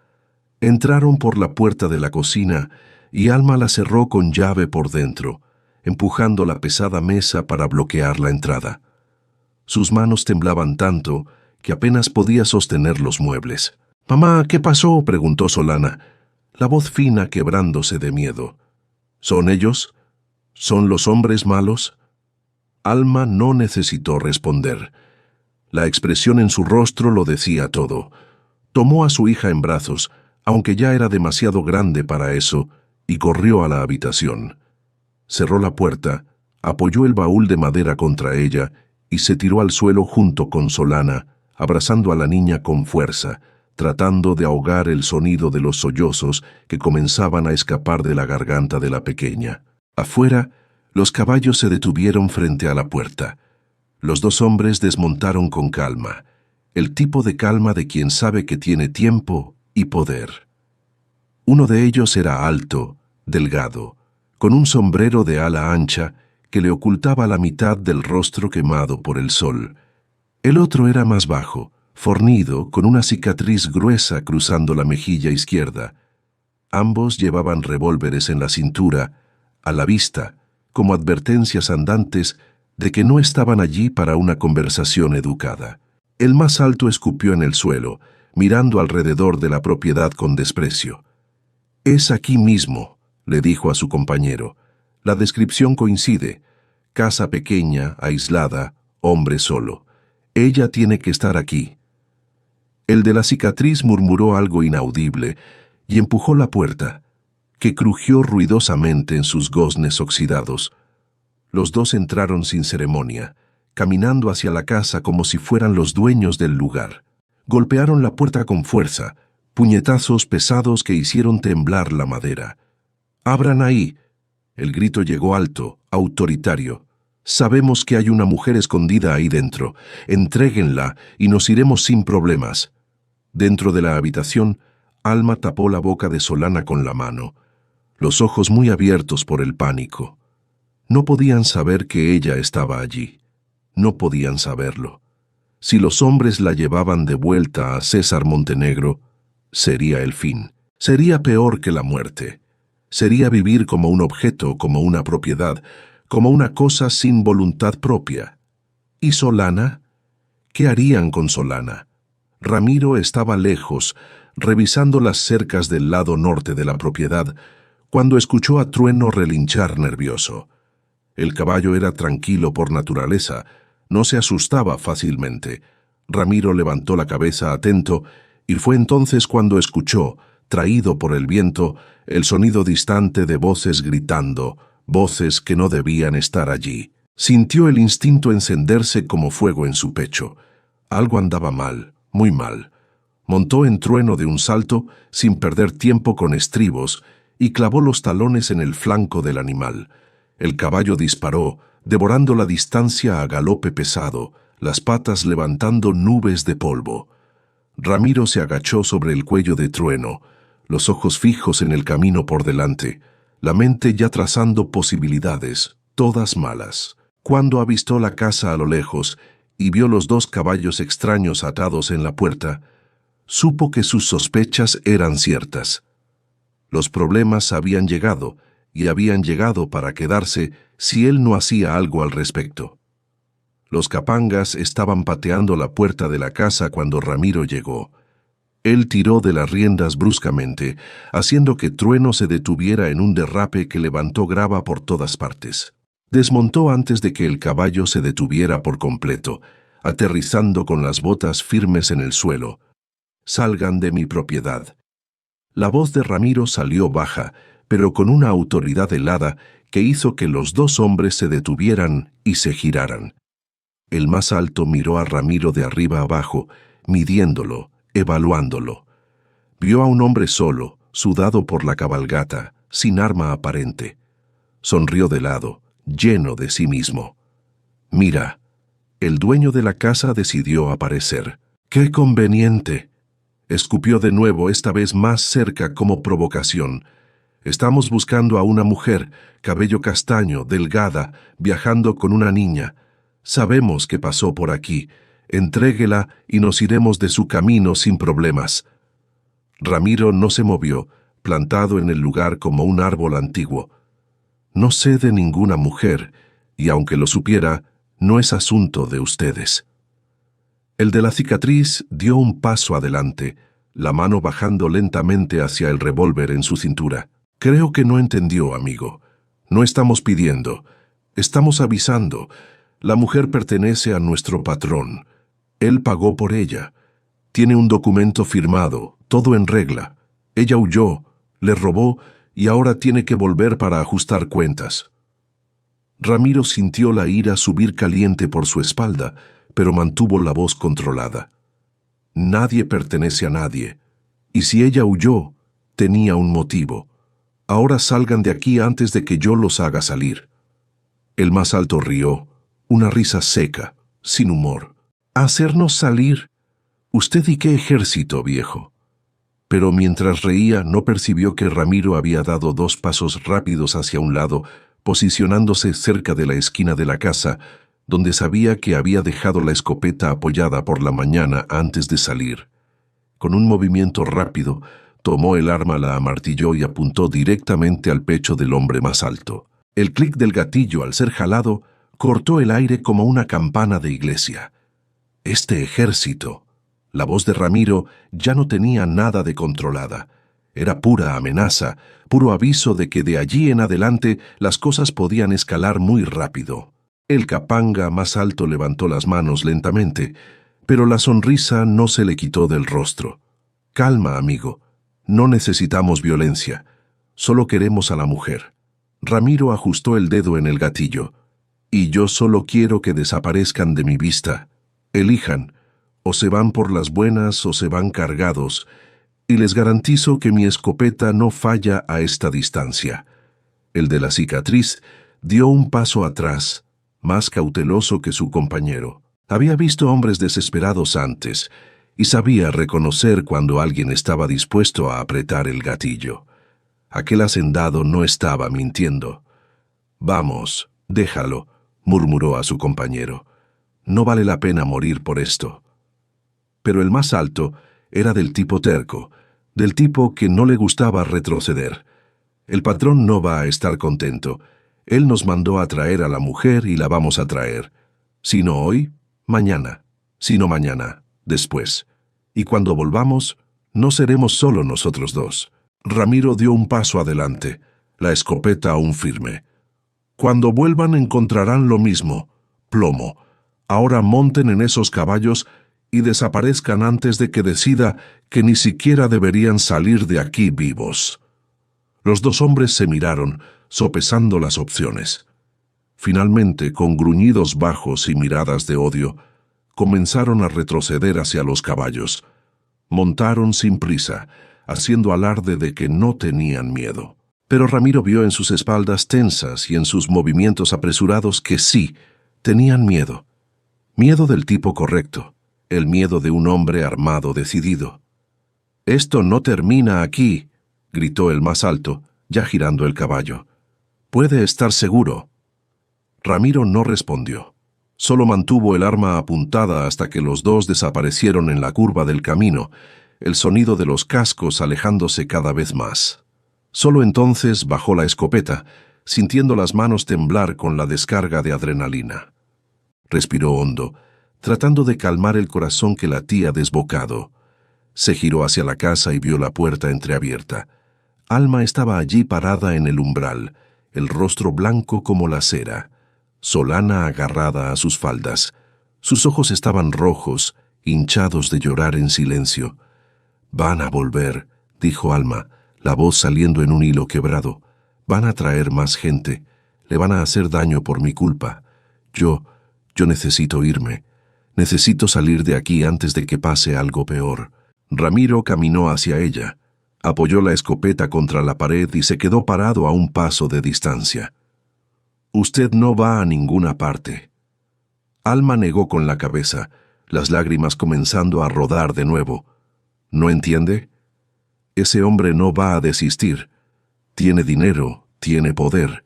Entraron por la puerta de la cocina y Alma la cerró con llave por dentro, empujando la pesada mesa para bloquear la entrada. Sus manos temblaban tanto que apenas podía sostener los muebles. «Mamá, ¿qué pasó?», preguntó Solana. la voz fina quebrándose de miedo. ¿Son ellos? ¿Son los hombres malos? Alma no necesitó responder. La expresión en su rostro lo decía todo. Tomó a su hija en brazos, aunque ya era demasiado grande para eso, y corrió a la habitación. Cerró la puerta, apoyó el baúl de madera contra ella y se tiró al suelo junto con Solana, abrazando a la niña con fuerza, tratando de ahogar el sonido de los sollozos que comenzaban a escapar de la garganta de la pequeña. Afuera, los caballos se detuvieron frente a la puerta. Los dos hombres desmontaron con calma, el tipo de calma de quien sabe que tiene tiempo y poder. Uno de ellos era alto, delgado, con un sombrero de ala ancha que le ocultaba la mitad del rostro quemado por el sol. El otro era más bajo, fornido, con una cicatriz gruesa cruzando la mejilla izquierda. Ambos llevaban revólveres en la cintura, a la vista, como advertencias andantes de que no estaban allí para una conversación educada. El más alto escupió en el suelo, mirando alrededor de la propiedad con desprecio. «Es aquí mismo», le dijo a su compañero. «La descripción coincide. Casa pequeña, aislada, hombre solo. Ella tiene que estar aquí». El de la cicatriz murmuró algo inaudible y empujó la puerta, que crujió ruidosamente en sus goznes oxidados. Los dos entraron sin ceremonia, caminando hacia la casa como si fueran los dueños del lugar. Golpearon la puerta con fuerza, puñetazos pesados que hicieron temblar la madera. «¡Abran ahí!». El grito llegó alto, autoritario. «Sabemos que hay una mujer escondida ahí dentro. Entréguenla y nos iremos sin problemas». Dentro de la habitación, Alma tapó la boca de Solana con la mano, los ojos muy abiertos por el pánico. No podían saber que ella estaba allí. No podían saberlo. Si los hombres la llevaban de vuelta a César Montenegro, sería el fin. Sería peor que la muerte. Sería vivir como un objeto, como una propiedad, como una cosa sin voluntad propia. ¿Y Solana? ¿Qué harían con Solana? Ramiro estaba lejos, revisando las cercas del lado norte de la propiedad, cuando escuchó a Trueno relinchar nervioso. El caballo era tranquilo por naturaleza, no se asustaba fácilmente. Ramiro levantó la cabeza atento, y fue entonces cuando escuchó, traído por el viento, el sonido distante de voces gritando, voces que no debían estar allí. Sintió el instinto encenderse como fuego en su pecho. Algo andaba mal, muy mal. Montó en Trueno de un salto, sin perder tiempo con estribos, y clavó los talones en el flanco del animal. El caballo disparó, devorando la distancia a galope pesado, las patas levantando nubes de polvo. Ramiro se agachó sobre el cuello de Trueno, los ojos fijos en el camino por delante, la mente ya trazando posibilidades, todas malas. Cuando avistó la casa a lo lejos y vio los dos caballos extraños atados en la puerta, supo que sus sospechas eran ciertas. Los problemas habían llegado, y habían llegado para quedarse si él no hacía algo al respecto. Los capangas estaban pateando la puerta de la casa cuando Ramiro llegó. Él tiró de las riendas bruscamente, haciendo que Trueno se detuviera en un derrape que levantó grava por todas partes. Desmontó antes de que el caballo se detuviera por completo, aterrizando con las botas firmes en el suelo. «Salgan de mi propiedad». La voz de Ramiro salió baja, pero con una autoridad helada que hizo que los dos hombres se detuvieran y se giraran. El más alto miró a Ramiro de arriba abajo, midiéndolo, evaluándolo. Vio a un hombre solo, sudado por la cabalgata, sin arma aparente. Sonrió de lado, lleno de sí mismo. «Mira». El dueño de la casa decidió aparecer. «¡Qué conveniente!». Escupió de nuevo, esta vez más cerca como provocación. «Estamos buscando a una mujer, cabello castaño, delgada, viajando con una niña. Sabemos que pasó por aquí. Entréguela y nos iremos de su camino sin problemas». Ramiro no se movió, plantado en el lugar como un árbol antiguo. «No sé de ninguna mujer, y aunque lo supiera, no es asunto de ustedes». El de la cicatriz dio un paso adelante, la mano bajando lentamente hacia el revólver en su cintura. Creo que no entendió, amigo. No estamos pidiendo, estamos avisando. La mujer pertenece a nuestro patrón. Él pagó por ella. Tiene un documento firmado, todo en regla. Ella huyó, le robó y ahora tiene que volver para ajustar cuentas. Ramiro sintió la ira subir caliente por su espalda, pero mantuvo la voz controlada. Nadie pertenece a nadie. Y si ella huyó, tenía un motivo. Ahora salgan de aquí antes de que yo los haga salir. El más alto rió, una risa seca, sin humor. ¿Hacernos salir? ¿Usted y qué ejército, viejo? Pero mientras reía no percibió que Ramiro había dado 2 pasos rápidos hacia un lado, posicionándose cerca de la esquina de la casa, donde sabía que había dejado la escopeta apoyada por la mañana antes de salir. Con un movimiento rápido, tomó el arma, la amartilló y apuntó directamente al pecho del hombre más alto. El clic del gatillo, al ser jalado, cortó el aire como una campana de iglesia. Este ejército. La voz de Ramiro ya no tenía nada de controlada. Era pura amenaza, puro aviso de que de allí en adelante las cosas podían escalar muy rápido. El capanga más alto levantó las manos lentamente, pero la sonrisa no se le quitó del rostro. Calma, amigo. No necesitamos violencia. Solo queremos a la mujer. Ramiro ajustó el dedo en el gatillo. Y yo solo quiero que desaparezcan de mi vista. Elijan. O se van por las buenas o se van cargados, y les garantizo que mi escopeta no falla a esta distancia. El de la cicatriz dio un paso atrás, más cauteloso que su compañero. Había visto hombres desesperados antes, y sabía reconocer cuando alguien estaba dispuesto a apretar el gatillo. Aquel hacendado no estaba mintiendo. «Vamos, déjalo», murmuró a su compañero. «No vale la pena morir por esto». Pero el más alto era del tipo terco, del tipo que no le gustaba retroceder. El patrón no va a estar contento. Él nos mandó a traer a la mujer y la vamos a traer. Si no hoy, mañana. Si no mañana, después. Y cuando volvamos, no seremos solo nosotros dos. Ramiro dio un paso adelante, la escopeta aún firme. Cuando vuelvan encontrarán lo mismo, plomo. Ahora monten en esos caballos y desaparezcan antes de que decida que ni siquiera deberían salir de aquí vivos. Los 2 hombres se miraron, sopesando las opciones. Finalmente, con gruñidos bajos y miradas de odio, comenzaron a retroceder hacia los caballos. Montaron sin prisa, haciendo alarde de que no tenían miedo. Pero Ramiro vio en sus espaldas tensas y en sus movimientos apresurados que sí, tenían miedo. Miedo del tipo correcto. El miedo de un hombre armado decidido. «Esto no termina aquí», gritó el más alto, ya girando el caballo. «Puede estar seguro». Ramiro no respondió. Solo mantuvo el arma apuntada hasta que los 2 desaparecieron en la curva del camino, el sonido de los cascos alejándose cada vez más. Solo entonces bajó la escopeta, sintiendo las manos temblar con la descarga de adrenalina. Respiró hondo, tratando de calmar el corazón que latía desbocado. Se giró hacia la casa y vio la puerta entreabierta. Alma estaba allí parada en el umbral, el rostro blanco como la cera, Solana agarrada a sus faldas. Sus ojos estaban rojos, hinchados de llorar en silencio. «Van a volver», dijo Alma, la voz saliendo en un hilo quebrado. «Van a traer más gente. Le van a hacer daño por mi culpa. Yo necesito irme. Necesito salir de aquí antes de que pase algo peor». Ramiro caminó hacia ella, apoyó la escopeta contra la pared y se quedó parado a un paso de distancia. «Usted no va a ninguna parte». Alma negó con la cabeza, las lágrimas comenzando a rodar de nuevo. «¿No entiende? Ese hombre no va a desistir. Tiene dinero, tiene poder,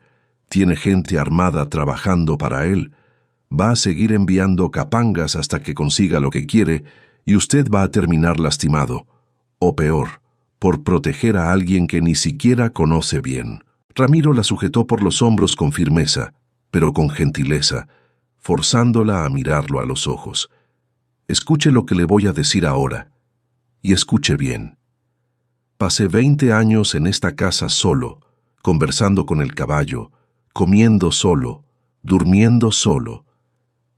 tiene gente armada trabajando para él. Va a seguir enviando capangas hasta que consiga lo que quiere y usted va a terminar lastimado, o peor, por proteger a alguien que ni siquiera conoce bien». Ramiro la sujetó por los hombros con firmeza, pero con gentileza, forzándola a mirarlo a los ojos. «Escuche lo que le voy a decir ahora. Y escuche bien. Pasé 20 años en esta casa solo, conversando con el caballo, comiendo solo, durmiendo solo.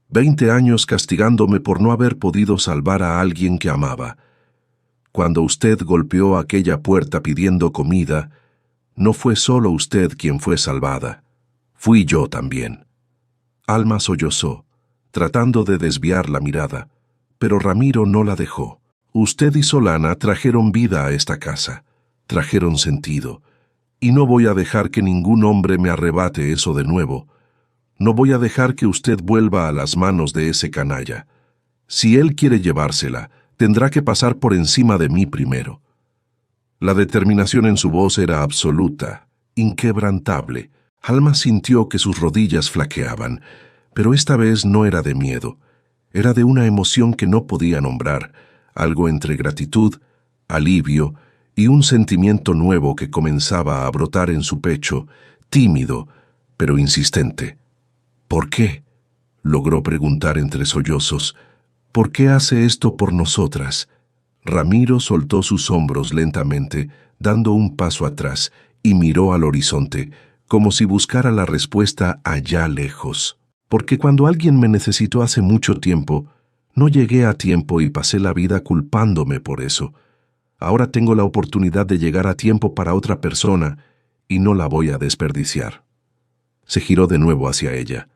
20 años castigándome por no haber podido salvar a alguien que amaba. Cuando usted golpeó aquella puerta pidiendo comida, no fue solo usted quien fue salvada, fui yo también. Alma sollozó, tratando de desviar la mirada, pero Ramiro no la dejó. Usted y Solana trajeron vida a esta casa, trajeron sentido, y no voy a dejar que ningún hombre me arrebate eso de nuevo. No voy a dejar que usted vuelva a las manos de ese canalla. Si él quiere llevársela, tendrá que pasar por encima de mí primero. La determinación en su voz era absoluta, inquebrantable. Alma sintió que sus rodillas flaqueaban, pero esta vez no era de miedo. Era de una emoción que no podía nombrar, algo entre gratitud, alivio y un sentimiento nuevo que comenzaba a brotar en su pecho, tímido, pero insistente. ¿Por qué?, logró preguntar entre sollozos. ¿Por qué hace esto por nosotras? Ramiro soltó sus hombros lentamente, dando un paso atrás, y miró al horizonte, como si buscara la respuesta allá lejos. Porque cuando alguien me necesitó hace mucho tiempo, no llegué a tiempo y pasé la vida culpándome por eso. Ahora tengo la oportunidad de llegar a tiempo para otra persona, y no la voy a desperdiciar. Se giró de nuevo hacia ella.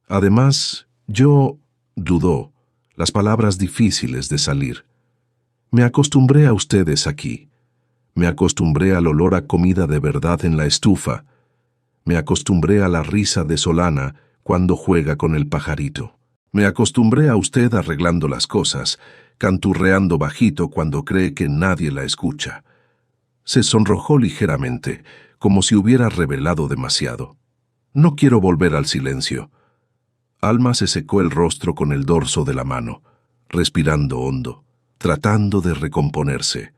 Además, dudó, las palabras difíciles de salir. Me acostumbré a ustedes aquí. Me acostumbré al olor a comida de verdad en la estufa. Me acostumbré a la risa de Solana cuando juega con el pajarito. Me acostumbré a usted arreglando las cosas, canturreando bajito cuando cree que nadie la escucha. Se sonrojó ligeramente, como si hubiera revelado demasiado. No quiero volver al silencio. Alma se secó el rostro con el dorso de la mano, respirando hondo, tratando de recomponerse.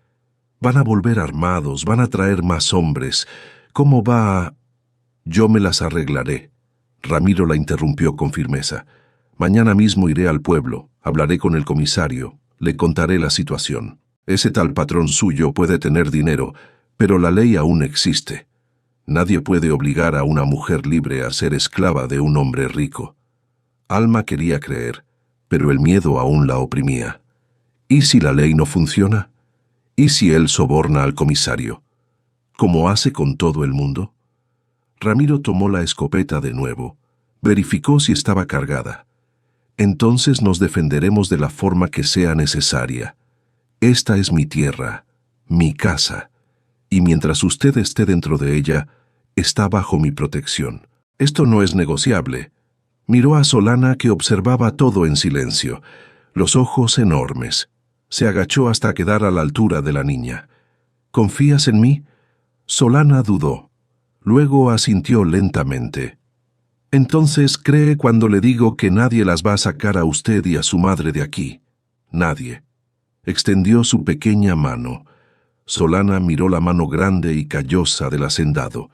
Van a volver armados, van a traer más hombres. ¿Cómo va a...? Yo me las arreglaré. Ramiro la interrumpió con firmeza. Mañana mismo iré al pueblo, hablaré con el comisario, le contaré la situación. Ese tal patrón suyo puede tener dinero, pero la ley aún existe. Nadie puede obligar a una mujer libre a ser esclava de un hombre rico. Alma quería creer, pero el miedo aún la oprimía. ¿Y si la ley no funciona? ¿Y si él soborna al comisario? ¿Como hace con todo el mundo? Ramiro tomó la escopeta de nuevo, verificó si estaba cargada. Entonces nos defenderemos de la forma que sea necesaria. Esta es mi tierra, mi casa, y mientras usted esté dentro de ella, está bajo mi protección. Esto no es negociable. Miró a Solana, que observaba todo en silencio, los ojos enormes. Se agachó hasta quedar a la altura de la niña. ¿Confías en mí? Solana dudó. Luego asintió lentamente. Entonces cree cuando le digo que nadie las va a sacar a usted y a su madre de aquí. Nadie. Extendió su pequeña mano. Solana miró la mano grande y callosa del hacendado.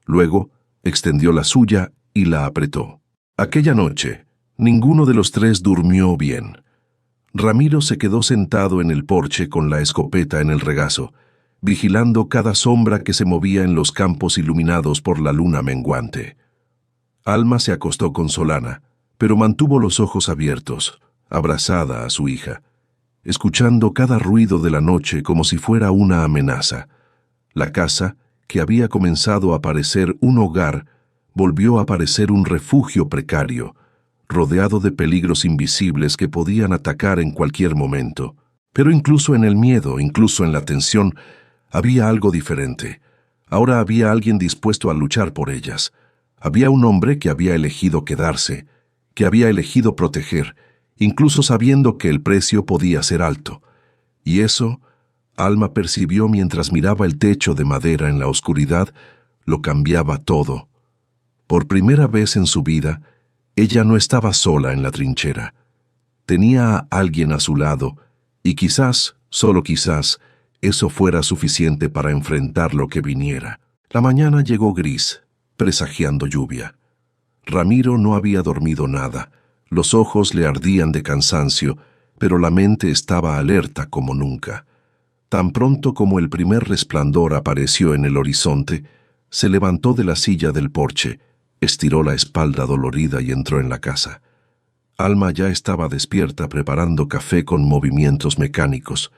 Luego extendió la suya y la apretó. Aquella noche, ninguno de los tres durmió bien. Ramiro se quedó sentado en el porche con la escopeta en el regazo, vigilando cada sombra que se movía en los campos iluminados por la luna menguante. Alma se acostó con Solana, pero mantuvo los ojos abiertos, abrazada a su hija, escuchando cada ruido de la noche como si fuera una amenaza. La casa, que había comenzado a parecer un hogar, volvió a parecer un refugio precario, rodeado de peligros invisibles que podían atacar en cualquier momento. Pero incluso en el miedo, incluso en la tensión, había algo diferente. Ahora había alguien dispuesto a luchar por ellas. Había un hombre que había elegido quedarse, que había elegido proteger, incluso sabiendo que el precio podía ser alto. Y eso, Alma percibió mientras miraba el techo de madera en la oscuridad, lo cambiaba todo. Por primera vez en su vida, ella no estaba sola en la trinchera. Tenía a alguien a su lado, y quizás, solo quizás, eso fuera suficiente para enfrentar lo que viniera. La mañana llegó gris, presagiando lluvia. Ramiro no había dormido nada. Los ojos le ardían de cansancio, pero la mente estaba alerta como nunca. Tan pronto como el primer resplandor apareció en el horizonte, se levantó de la silla del porche, estiró la espalda dolorida y entró en la casa. Alma ya estaba despierta preparando café con movimientos mecánicos,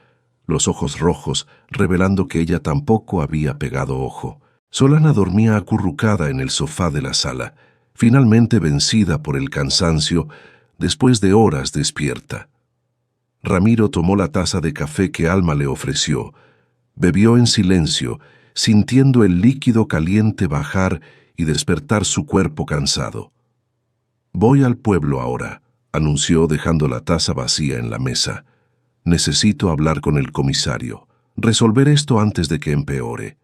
los ojos rojos revelando que ella tampoco había pegado ojo. Solana dormía acurrucada en el sofá de la sala, finalmente vencida por el cansancio después de horas despierta. Ramiro tomó la taza de café que Alma le ofreció, bebió en silencio, sintiendo el líquido caliente bajar y despertar su cuerpo cansado. «Voy al pueblo ahora», anunció dejando la taza vacía en la mesa. «Necesito hablar con el comisario, resolver esto antes de que empeore».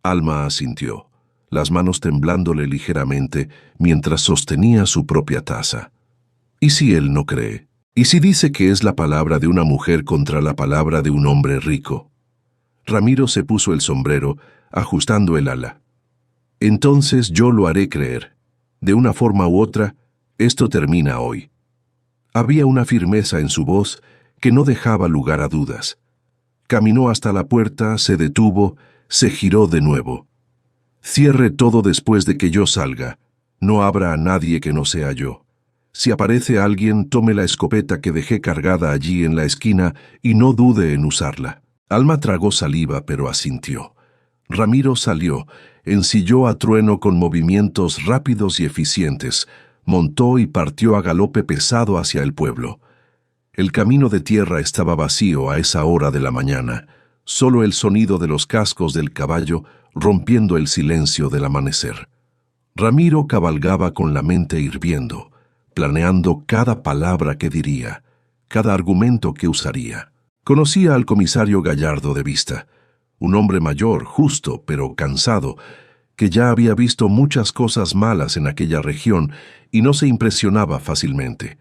Alma asintió, las manos temblándole ligeramente mientras sostenía su propia taza. ¿Y si él no cree? ¿Y si dice que es la palabra de una mujer contra la palabra de un hombre rico? Ramiro se puso el sombrero, ajustando el ala. «Entonces yo lo haré creer. De una forma u otra, esto termina hoy». Había una firmeza en su voz que no dejaba lugar a dudas. Caminó hasta la puerta, se detuvo, se giró de nuevo. «Cierre todo después de que yo salga. No abra a nadie que no sea yo. Si aparece alguien, tome la escopeta que dejé cargada allí en la esquina y no dude en usarla». Alma tragó saliva, pero asintió. Ramiro salió, ensilló a Trueno con movimientos rápidos y eficientes, montó y partió a galope pesado hacia el pueblo. El camino de tierra estaba vacío a esa hora de la mañana, solo el sonido de los cascos del caballo rompiendo el silencio del amanecer. Ramiro cabalgaba con la mente hirviendo, planeando cada palabra que diría, cada argumento que usaría. Conocía al comisario Gallardo de vista, un hombre mayor, justo, pero cansado, que ya había visto muchas cosas malas en aquella región y no se impresionaba fácilmente.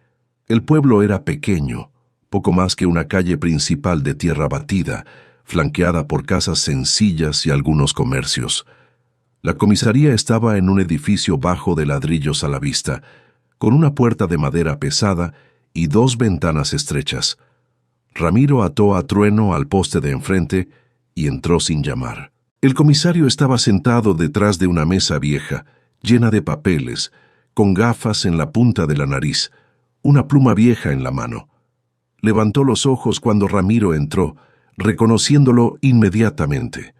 El pueblo era pequeño, poco más que una calle principal de tierra batida, flanqueada por casas sencillas y algunos comercios. La comisaría estaba en un edificio bajo de ladrillos a la vista, con una puerta de madera pesada y 2 ventanas estrechas. Ramiro ató a Trueno al poste de enfrente y entró sin llamar. El comisario estaba sentado detrás de una mesa vieja, llena de papeles, con gafas en la punta de la nariz, una pluma vieja en la mano. Levantó los ojos cuando Ramiro entró, reconociéndolo inmediatamente.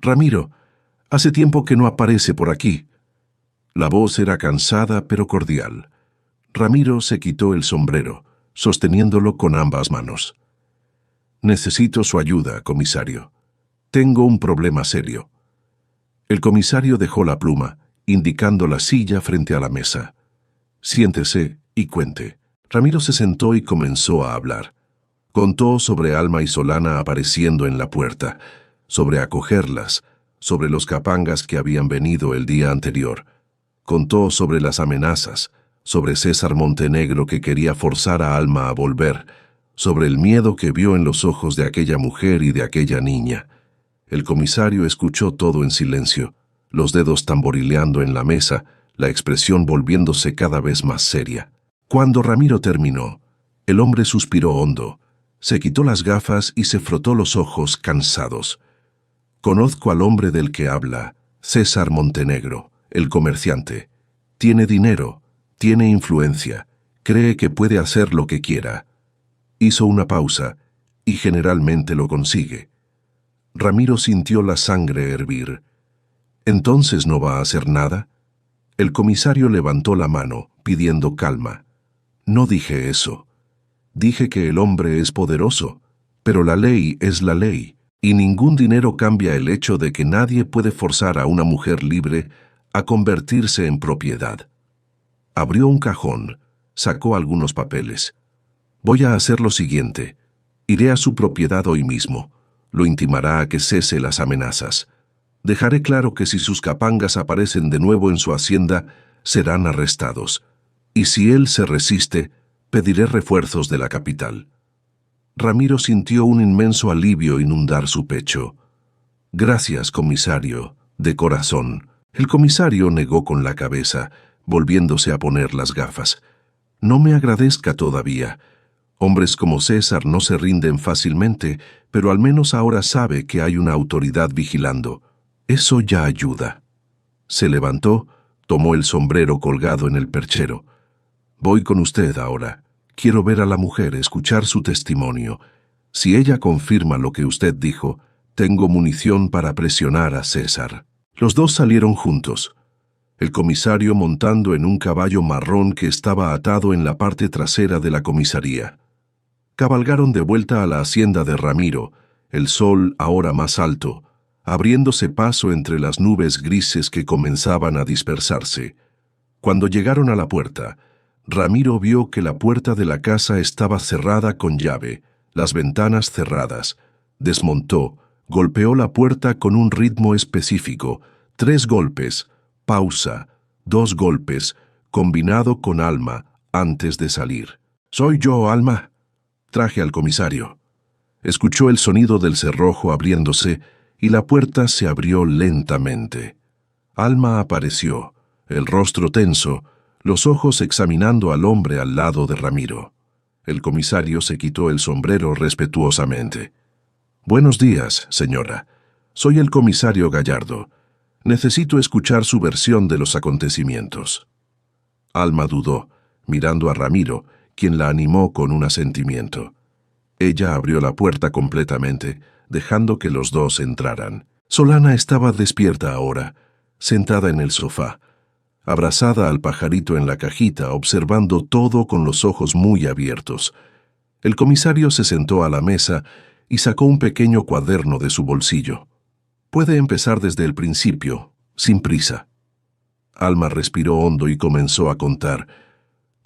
«Ramiro, hace tiempo que no aparece por aquí». La voz era cansada pero cordial. Ramiro se quitó el sombrero, sosteniéndolo con ambas manos. «Necesito su ayuda, comisario. Tengo un problema serio». El comisario dejó la pluma, indicando la silla frente a la mesa. «Siéntese y cuente». Ramiro se sentó y comenzó a hablar. Contó sobre Alma y Solana apareciendo en la puerta, sobre acogerlas, sobre los capangas que habían venido el día anterior. Contó sobre las amenazas, sobre César Montenegro que quería forzar a Alma a volver, sobre el miedo que vio en los ojos de aquella mujer y de aquella niña. El comisario escuchó todo en silencio, los dedos tamborileando en la mesa, la expresión volviéndose cada vez más seria. Cuando Ramiro terminó, el hombre suspiró hondo, se quitó las gafas y se frotó los ojos cansados. «Conozco al hombre del que habla, César Montenegro, el comerciante. Tiene dinero, tiene influencia, cree que puede hacer lo que quiera». Hizo una pausa, y generalmente lo consigue. Ramiro sintió la sangre hervir. «¿Entonces no va a hacer nada?» El comisario levantó la mano, pidiendo calma. «No dije eso. Dije que el hombre es poderoso, pero la ley es la ley, y ningún dinero cambia el hecho de que nadie puede forzar a una mujer libre a convertirse en propiedad». Abrió un cajón, sacó algunos papeles. «Voy a hacer lo siguiente. Iré a su propiedad hoy mismo. Lo intimará a que cese las amenazas. Dejaré claro que si sus capangas aparecen de nuevo en su hacienda, serán arrestados. Y si él se resiste, pediré refuerzos de la capital». Ramiro sintió un inmenso alivio inundar su pecho. «Gracias, comisario, de corazón». El comisario negó con la cabeza, volviéndose a poner las gafas. «No me agradezca todavía. Hombres como César no se rinden fácilmente, pero al menos ahora sabe que hay una autoridad vigilando. Eso ya ayuda. Se levantó, tomó el sombrero colgado en el perchero. Voy con usted ahora. Quiero ver a la mujer, escuchar su testimonio. Si ella confirma lo que usted dijo, tengo munición para presionar a César. Los dos salieron juntos. El comisario montando en un caballo marrón que estaba atado en la parte trasera de la comisaría. Cabalgaron de vuelta a la hacienda de Ramiro, el sol ahora más alto, abriéndose paso entre las nubes grises que comenzaban a dispersarse. Cuando llegaron a la puerta, Ramiro vio que la puerta de la casa estaba cerrada con llave, las ventanas cerradas. Desmontó, golpeó la puerta con un ritmo específico, 3 golpes, pausa, 2 golpes, combinado con Alma, antes de salir. «¿Soy yo, Alma?» Traje al comisario. Escuchó el sonido del cerrojo abriéndose y la puerta se abrió lentamente. Alma apareció, el rostro tenso, los ojos examinando al hombre al lado de Ramiro. El comisario se quitó el sombrero respetuosamente. «Buenos días, señora. Soy el comisario Gallardo. Necesito escuchar su versión de los acontecimientos». Alma dudó, mirando a Ramiro, quien la animó con un asentimiento. Ella abrió la puerta completamente, dejando que los dos entraran. Solana estaba despierta ahora, sentada en el sofá, abrazada al pajarito en la cajita, observando todo con los ojos muy abiertos. El comisario se sentó a la mesa y sacó un pequeño cuaderno de su bolsillo. «Puede empezar desde el principio, sin prisa». Alma respiró hondo y comenzó a contar.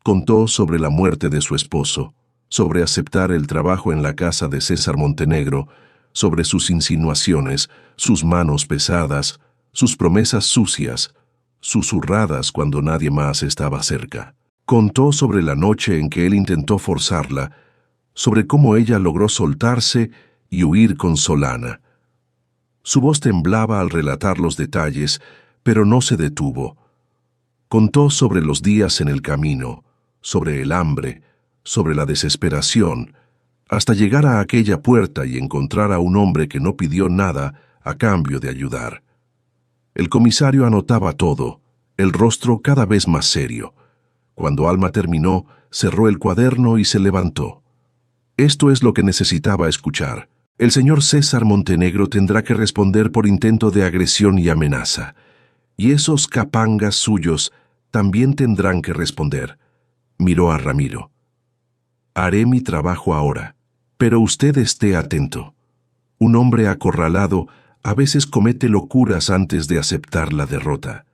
Contó sobre la muerte de su esposo, sobre aceptar el trabajo en la casa de César Montenegro, sobre sus insinuaciones, sus manos pesadas, sus promesas sucias, susurradas cuando nadie más estaba cerca. Contó sobre la noche en que él intentó forzarla, sobre cómo ella logró soltarse y huir con Solana. Su voz temblaba al relatar los detalles, pero no se detuvo. Contó sobre los días en el camino, sobre el hambre, sobre la desesperación, hasta llegar a aquella puerta y encontrar a un hombre que no pidió nada a cambio de ayudar. El comisario anotaba todo, el rostro cada vez más serio. Cuando Alma terminó, cerró el cuaderno y se levantó. Esto es lo que necesitaba escuchar. El señor César Montenegro tendrá que responder por intento de agresión y amenaza. Y esos capangas suyos también tendrán que responder. Miró a Ramiro. «Haré mi trabajo ahora, pero usted esté atento. Un hombre acorralado a veces comete locuras antes de aceptar la derrota».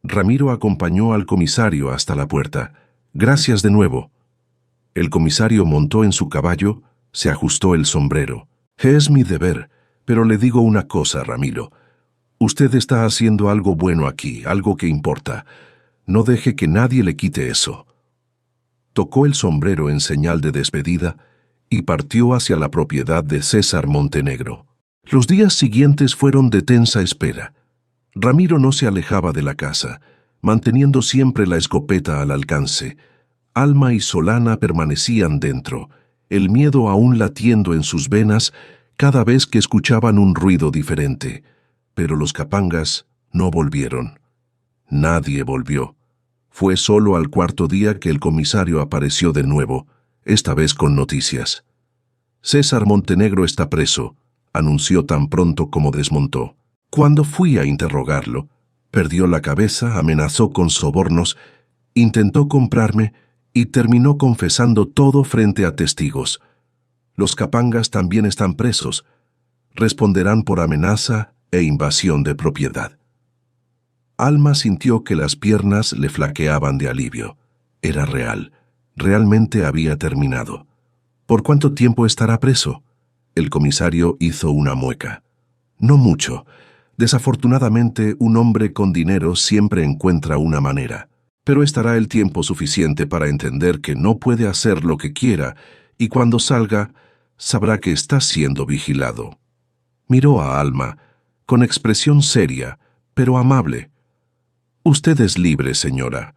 Ramiro acompañó al comisario hasta la puerta. «Gracias de nuevo». El comisario montó en su caballo, se ajustó el sombrero. «Es mi deber, pero le digo una cosa, Ramiro. Usted está haciendo algo bueno aquí, algo que importa. No deje que nadie le quite eso». Tocó el sombrero en señal de despedida y partió hacia la propiedad de César Montenegro. Los días siguientes fueron de tensa espera. Ramiro no se alejaba de la casa, manteniendo siempre la escopeta al alcance. Alma y Solana permanecían dentro, el miedo aún latiendo en sus venas cada vez que escuchaban un ruido diferente. Pero los capangas no volvieron. Nadie volvió. Fue solo al cuarto día que el comisario apareció de nuevo, esta vez con noticias. «César Montenegro está preso», anunció tan pronto como desmontó. Cuando fui a interrogarlo, perdió la cabeza, amenazó con sobornos, intentó comprarme y terminó confesando todo frente a testigos. Los capangas también están presos. Responderán por amenaza e invasión de propiedad. Alma sintió que las piernas le flaqueaban de alivio. Era real. Realmente había terminado. ¿Por cuánto tiempo estará preso? El comisario hizo una mueca. No mucho. Desafortunadamente, un hombre con dinero siempre encuentra una manera. Pero estará el tiempo suficiente para entender que no puede hacer lo que quiera y cuando salga, sabrá que está siendo vigilado. Miró a Alma, con expresión seria, pero amable. «Usted es libre, señora.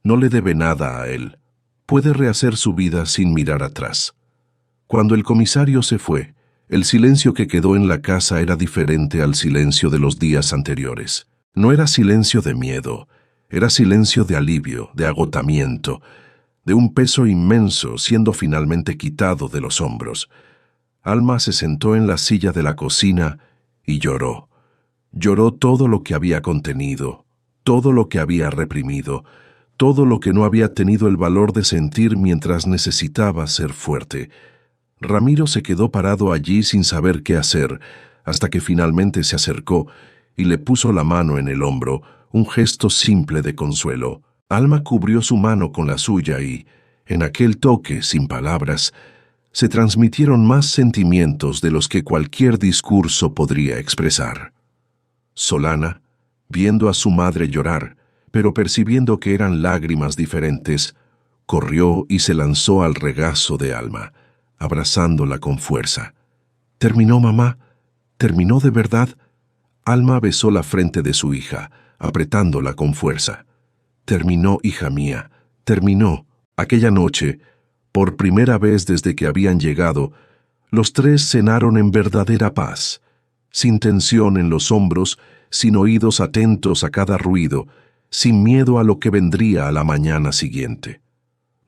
No le debe nada a él. Puede rehacer su vida sin mirar atrás». Cuando el comisario se fue, el silencio que quedó en la casa era diferente al silencio de los días anteriores. No era silencio de miedo, era silencio de alivio, de agotamiento, de un peso inmenso siendo finalmente quitado de los hombros. Alma se sentó en la silla de la cocina y lloró. Lloró todo lo que había contenido, todo lo que había reprimido, todo lo que no había tenido el valor de sentir mientras necesitaba ser fuerte. Ramiro se quedó parado allí sin saber qué hacer, hasta que finalmente se acercó y le puso la mano en el hombro, un gesto simple de consuelo. Alma cubrió su mano con la suya y, en aquel toque, sin palabras, se transmitieron más sentimientos de los que cualquier discurso podría expresar. Solana, viendo a su madre llorar, pero percibiendo que eran lágrimas diferentes, corrió y se lanzó al regazo de Alma, abrazándola con fuerza. «¿Terminó, mamá? ¿Terminó de verdad?» Alma besó la frente de su hija, apretándola con fuerza. «Terminó, hija mía, terminó». Aquella noche, por primera vez desde que habían llegado, los tres cenaron en verdadera paz, sin tensión en los hombros, sin oídos atentos a cada ruido, sin miedo a lo que vendría a la mañana siguiente.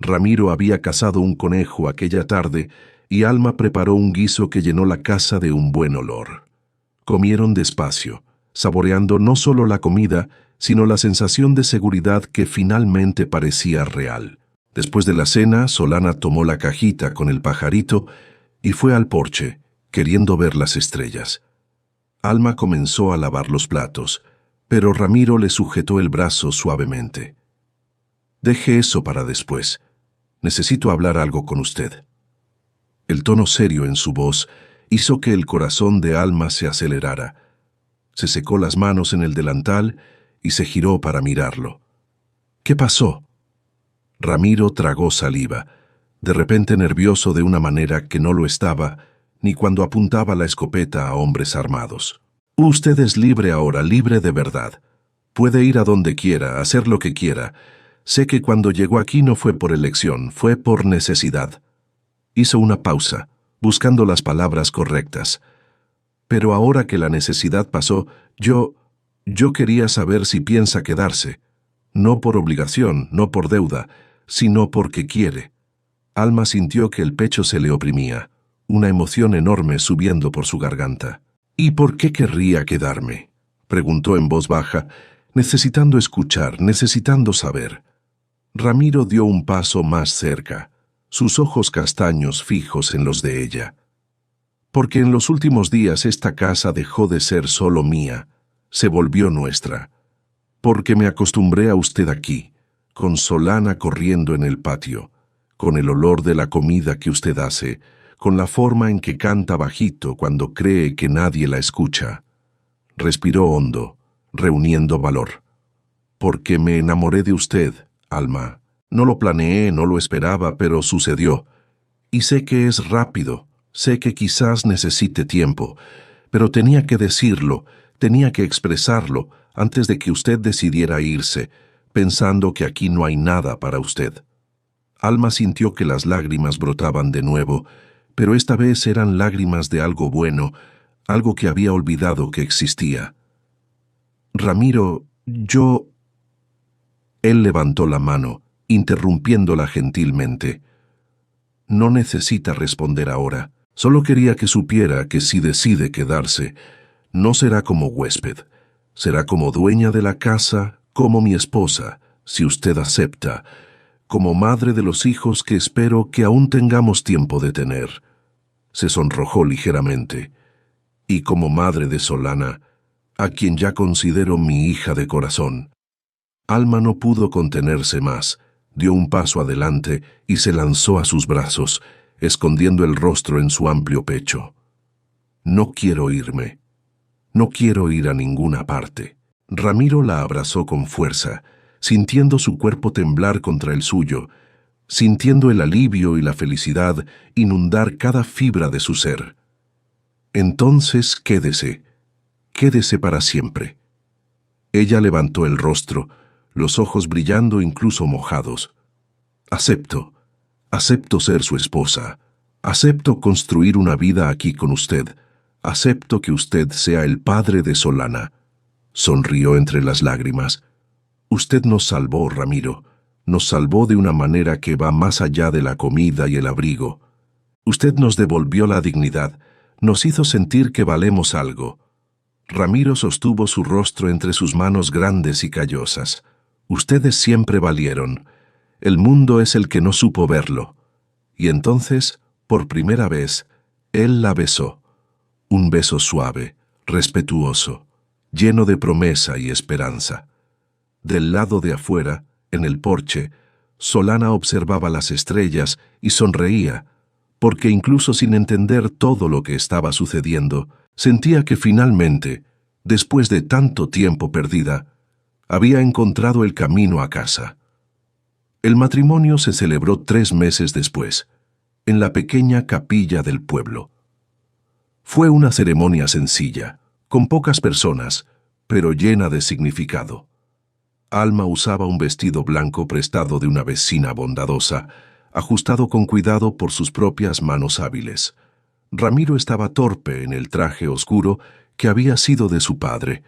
Ramiro había cazado un conejo aquella tarde y Alma preparó un guiso que llenó la casa de un buen olor. Comieron despacio, saboreando no solo la comida, sino la sensación de seguridad que finalmente parecía real. Después de la cena, Solana tomó la cajita con el pajarito y fue al porche, queriendo ver las estrellas. Alma comenzó a lavar los platos, pero Ramiro le sujetó el brazo suavemente. «Deje eso para después. Necesito hablar algo con usted». El tono serio en su voz hizo que el corazón de Alma se acelerara. Se secó las manos en el delantal y se giró para mirarlo. «¿Qué pasó?» Ramiro tragó saliva, de repente nervioso de una manera que no lo estaba, ni cuando apuntaba la escopeta a hombres armados. «Usted es libre ahora, libre de verdad. Puede ir a donde quiera, hacer lo que quiera. Sé que cuando llegó aquí no fue por elección, fue por necesidad». Hizo una pausa, buscando las palabras correctas. «Pero ahora que la necesidad pasó, yo quería saber si piensa quedarse. No por obligación, no por deuda, sino porque quiere». Alma sintió que el pecho se le oprimía, una emoción enorme subiendo por su garganta. «¿Y por qué querría quedarme?», preguntó en voz baja, necesitando escuchar, necesitando saber. Ramiro dio un paso más cerca, sus ojos castaños fijos en los de ella. «Porque en los últimos días esta casa dejó de ser solo mía, se volvió nuestra. Porque me acostumbré a usted aquí, con Solana corriendo en el patio, con el olor de la comida que usted hace, con la forma en que canta bajito cuando cree que nadie la escucha». Respiró hondo, reuniendo valor. «Porque me enamoré de usted, Alma. No lo planeé, no lo esperaba, pero sucedió. Y sé que es rápido, sé que quizás necesite tiempo, pero tenía que decirlo, tenía que expresarlo antes de que usted decidiera irse, pensando que aquí no hay nada para usted». Alma sintió que las lágrimas brotaban de nuevo, pero esta vez eran lágrimas de algo bueno, algo que había olvidado que existía. «Ramiro, yo...». Él levantó la mano, interrumpiéndola gentilmente. «No necesita responder ahora. Solo quería que supiera que si decide quedarse, no será como huésped. Será como dueña de la casa, como mi esposa, si usted acepta, como madre de los hijos que espero que aún tengamos tiempo de tener». Se sonrojó ligeramente. «Y como madre de Solana, a quien ya considero mi hija de corazón». Alma no pudo contenerse más, dio un paso adelante y se lanzó a sus brazos, escondiendo el rostro en su amplio pecho. «No quiero irme. No quiero ir a ninguna parte». Ramiro la abrazó con fuerza, sintiendo su cuerpo temblar contra el suyo, sintiendo el alivio y la felicidad inundar cada fibra de su ser. «Entonces quédese, quédese para siempre». Ella levantó el rostro, los ojos brillando incluso mojados. «Acepto ser su esposa», Acepto construir una vida aquí con usted. Acepto que usted sea el padre de Solana. Sonrió entre las lágrimas. Usted nos salvó, Ramiro. Nos salvó de una manera que va más allá de la comida y el abrigo. Usted nos devolvió la dignidad, nos hizo sentir que valemos algo. Ramiro sostuvo su rostro entre sus manos grandes y callosas. Ustedes siempre valieron. El mundo es el que no supo verlo. Y entonces, por primera vez, él la besó. Un beso suave, respetuoso, lleno de promesa y esperanza. Del lado de afuera, en el porche, Solana observaba las estrellas y sonreía, porque incluso sin entender todo lo que estaba sucediendo, sentía que finalmente, después de tanto tiempo perdida, había encontrado el camino a casa. El matrimonio se celebró 3 meses después, en la pequeña capilla del pueblo. Fue una ceremonia sencilla, con pocas personas, pero llena de significado. Alma usaba un vestido blanco prestado de una vecina bondadosa, ajustado con cuidado por sus propias manos hábiles. Ramiro estaba torpe en el traje oscuro que había sido de su padre,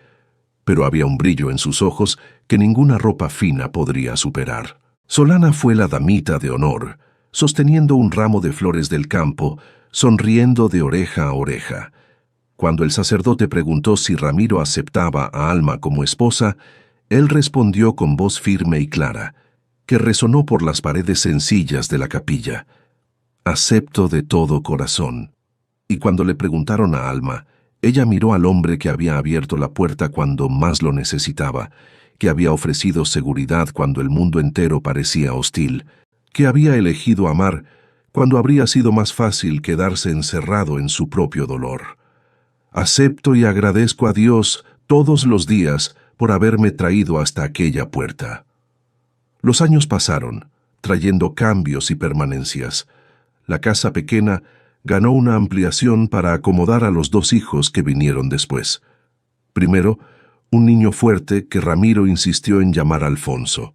pero había un brillo en sus ojos que ninguna ropa fina podría superar. Solana fue la damita de honor, sosteniendo un ramo de flores del campo, sonriendo de oreja a oreja. Cuando el sacerdote preguntó si Ramiro aceptaba a Alma como esposa, él respondió con voz firme y clara, que resonó por las paredes sencillas de la capilla: «Acepto de todo corazón». Y cuando le preguntaron a Alma, ella miró al hombre que había abierto la puerta cuando más lo necesitaba, que había ofrecido seguridad cuando el mundo entero parecía hostil, que había elegido amar cuando habría sido más fácil quedarse encerrado en su propio dolor. «Acepto y agradezco a Dios todos los días por haberme traído hasta aquella puerta». Los años pasaron, trayendo cambios y permanencias. La casa pequeña ganó una ampliación para acomodar a los 2 hijos que vinieron después. Primero, un niño fuerte que Ramiro insistió en llamar Alfonso.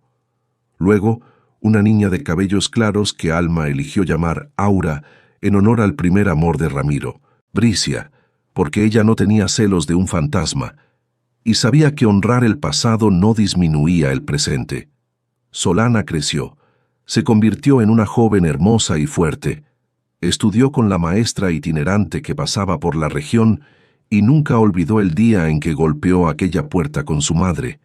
Luego, una niña de cabellos claros que Alma eligió llamar Aura en honor al primer amor de Ramiro, Bricia, porque ella no tenía celos de un fantasma y sabía que honrar el pasado no disminuía el presente. Solana creció, se convirtió en una joven hermosa y fuerte. Estudió con la maestra itinerante que pasaba por la región y nunca olvidó el día en que golpeó aquella puerta con su madre.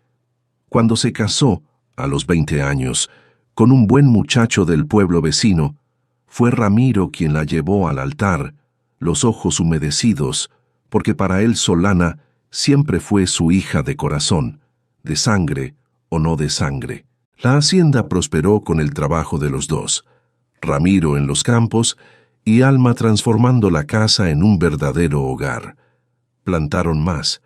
Cuando se casó, a los 20 años, con un buen muchacho del pueblo vecino, fue Ramiro quien la llevó al altar, los ojos humedecidos, porque para él Solana siempre fue su hija de corazón, de sangre o no de sangre. La hacienda prosperó con el trabajo de los dos, Ramiro en los campos y Alma transformando la casa en un verdadero hogar. Plantaron más,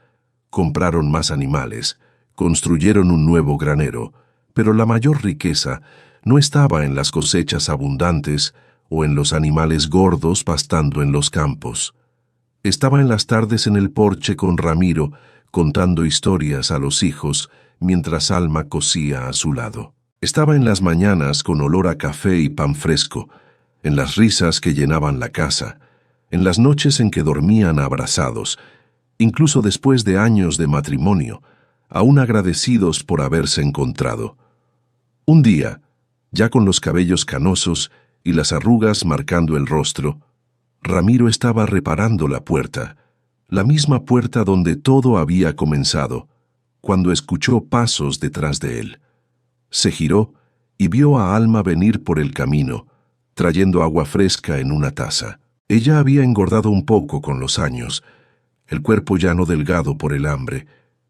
compraron más animales, construyeron un nuevo granero, pero la mayor riqueza no estaba en las cosechas abundantes o en los animales gordos pastando en los campos. Estaba en las tardes en el porche con Ramiro, contando historias a los hijos, mientras Alma cosía a su lado. Estaba en las mañanas con olor a café y pan fresco, en las risas que llenaban la casa, en las noches en que dormían abrazados, incluso después de años de matrimonio, aún agradecidos por haberse encontrado. Un día, ya con los cabellos canosos y las arrugas marcando el rostro, Ramiro estaba reparando la puerta, la misma puerta donde todo había comenzado, cuando escuchó pasos detrás de él. Se giró y vio a Alma venir por el camino, trayendo agua fresca en una taza. Ella había engordado un poco con los años, el cuerpo ya no delgado por el hambre,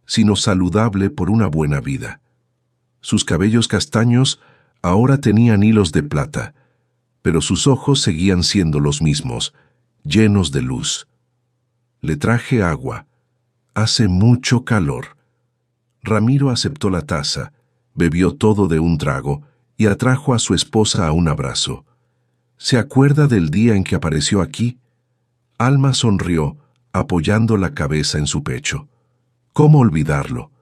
sino saludable por una buena vida. Sus cabellos castaños ahora tenían hilos de plata, pero sus ojos seguían siendo los mismos, llenos de luz. «Le traje agua. Hace mucho calor». Ramiro aceptó la taza, bebió todo de un trago y atrajo a su esposa a un abrazo. «¿Se acuerda del día en que apareció aquí?» Alma sonrió, apoyando la cabeza en su pecho. «¿Cómo olvidarlo?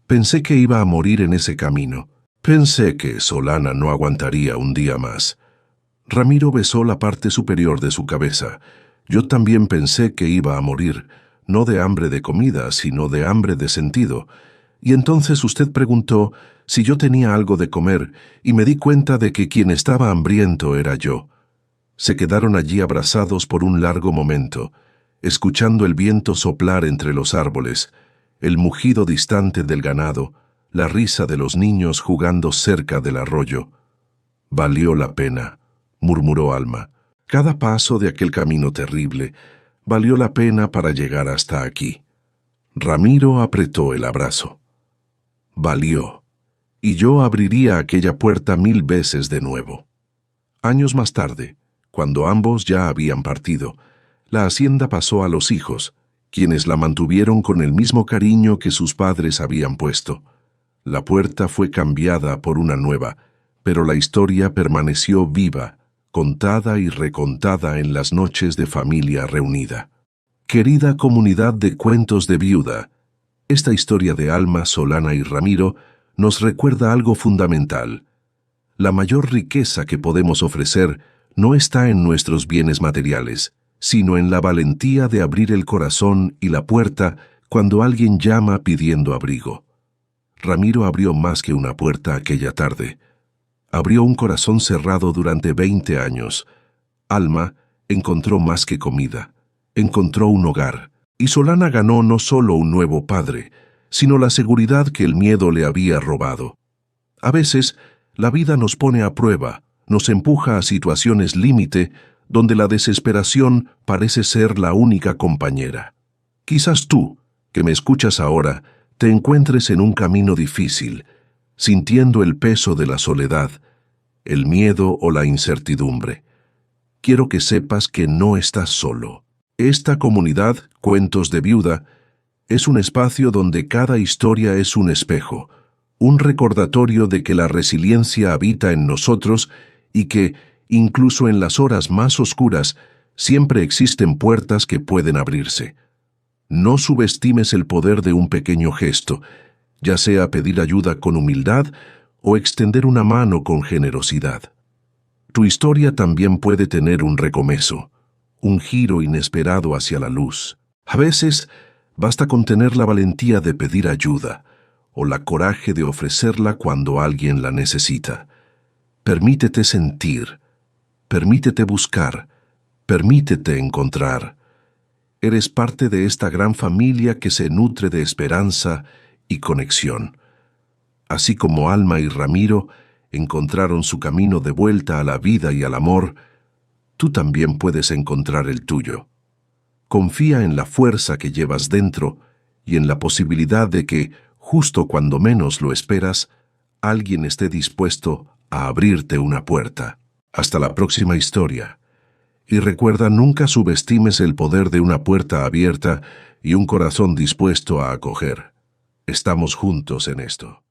Pensé que iba a morir en ese camino. Pensé que Solana no aguantaría un día más». Ramiro besó la parte superior de su cabeza. Yo también pensé que iba a morir, no de hambre de comida, sino de hambre de sentido. Y entonces usted preguntó si yo tenía algo de comer, y me di cuenta de que quien estaba hambriento era yo. Se quedaron allí abrazados por un largo momento, escuchando el viento soplar entre los árboles, el mugido distante del ganado, la risa de los niños jugando cerca del arroyo. «Valió la pena», murmuró Alma. «Cada paso de aquel camino terrible valió la pena para llegar hasta aquí». Ramiro apretó el abrazo. «Valió. Y yo abriría aquella puerta 1000 veces de nuevo». Años más tarde, cuando ambos ya habían partido, la hacienda pasó a los hijos, quienes la mantuvieron con el mismo cariño que sus padres habían puesto. La puerta fue cambiada por una nueva, pero la historia permaneció viva, contada y recontada en las noches de familia reunida. Querida comunidad de cuentos de viuda, esta historia de Alma, Solana y Ramiro nos recuerda algo fundamental. La mayor riqueza que podemos ofrecer no está en nuestros bienes materiales, sino en la valentía de abrir el corazón y la puerta cuando alguien llama pidiendo abrigo. Ramiro abrió más que una puerta aquella tarde. Abrió un corazón cerrado durante 20 años. Alma encontró más que comida, encontró un hogar, y Solana ganó no solo un nuevo padre, sino la seguridad que el miedo le había robado. A veces, la vida nos pone a prueba, nos empuja a situaciones límite donde la desesperación parece ser la única compañera. Quizás tú, que me escuchas ahora, te encuentres en un camino difícil, sintiendo el peso de la soledad, el miedo o la incertidumbre. Quiero que sepas que no estás solo. Esta comunidad, Cuentos de Viuda, es un espacio donde cada historia es un espejo, un recordatorio de que la resiliencia habita en nosotros y que, incluso en las horas más oscuras, siempre existen puertas que pueden abrirse. No subestimes el poder de un pequeño gesto, ya sea pedir ayuda con humildad o extender una mano con generosidad. Tu historia también puede tener un recomezo, un giro inesperado hacia la luz. A veces, basta con tener la valentía de pedir ayuda o la coraje de ofrecerla cuando alguien la necesita. Permítete sentir, permítete buscar, permítete encontrar. Eres parte de esta gran familia que se nutre de esperanza y conexión. Así como Alma y Ramiro encontraron su camino de vuelta a la vida y al amor, tú también puedes encontrar el tuyo. Confía en la fuerza que llevas dentro y en la posibilidad de que, justo cuando menos lo esperas, alguien esté dispuesto a abrirte una puerta. Hasta la próxima historia. Y recuerda, nunca subestimes el poder de una puerta abierta y un corazón dispuesto a acoger. Estamos juntos en esto.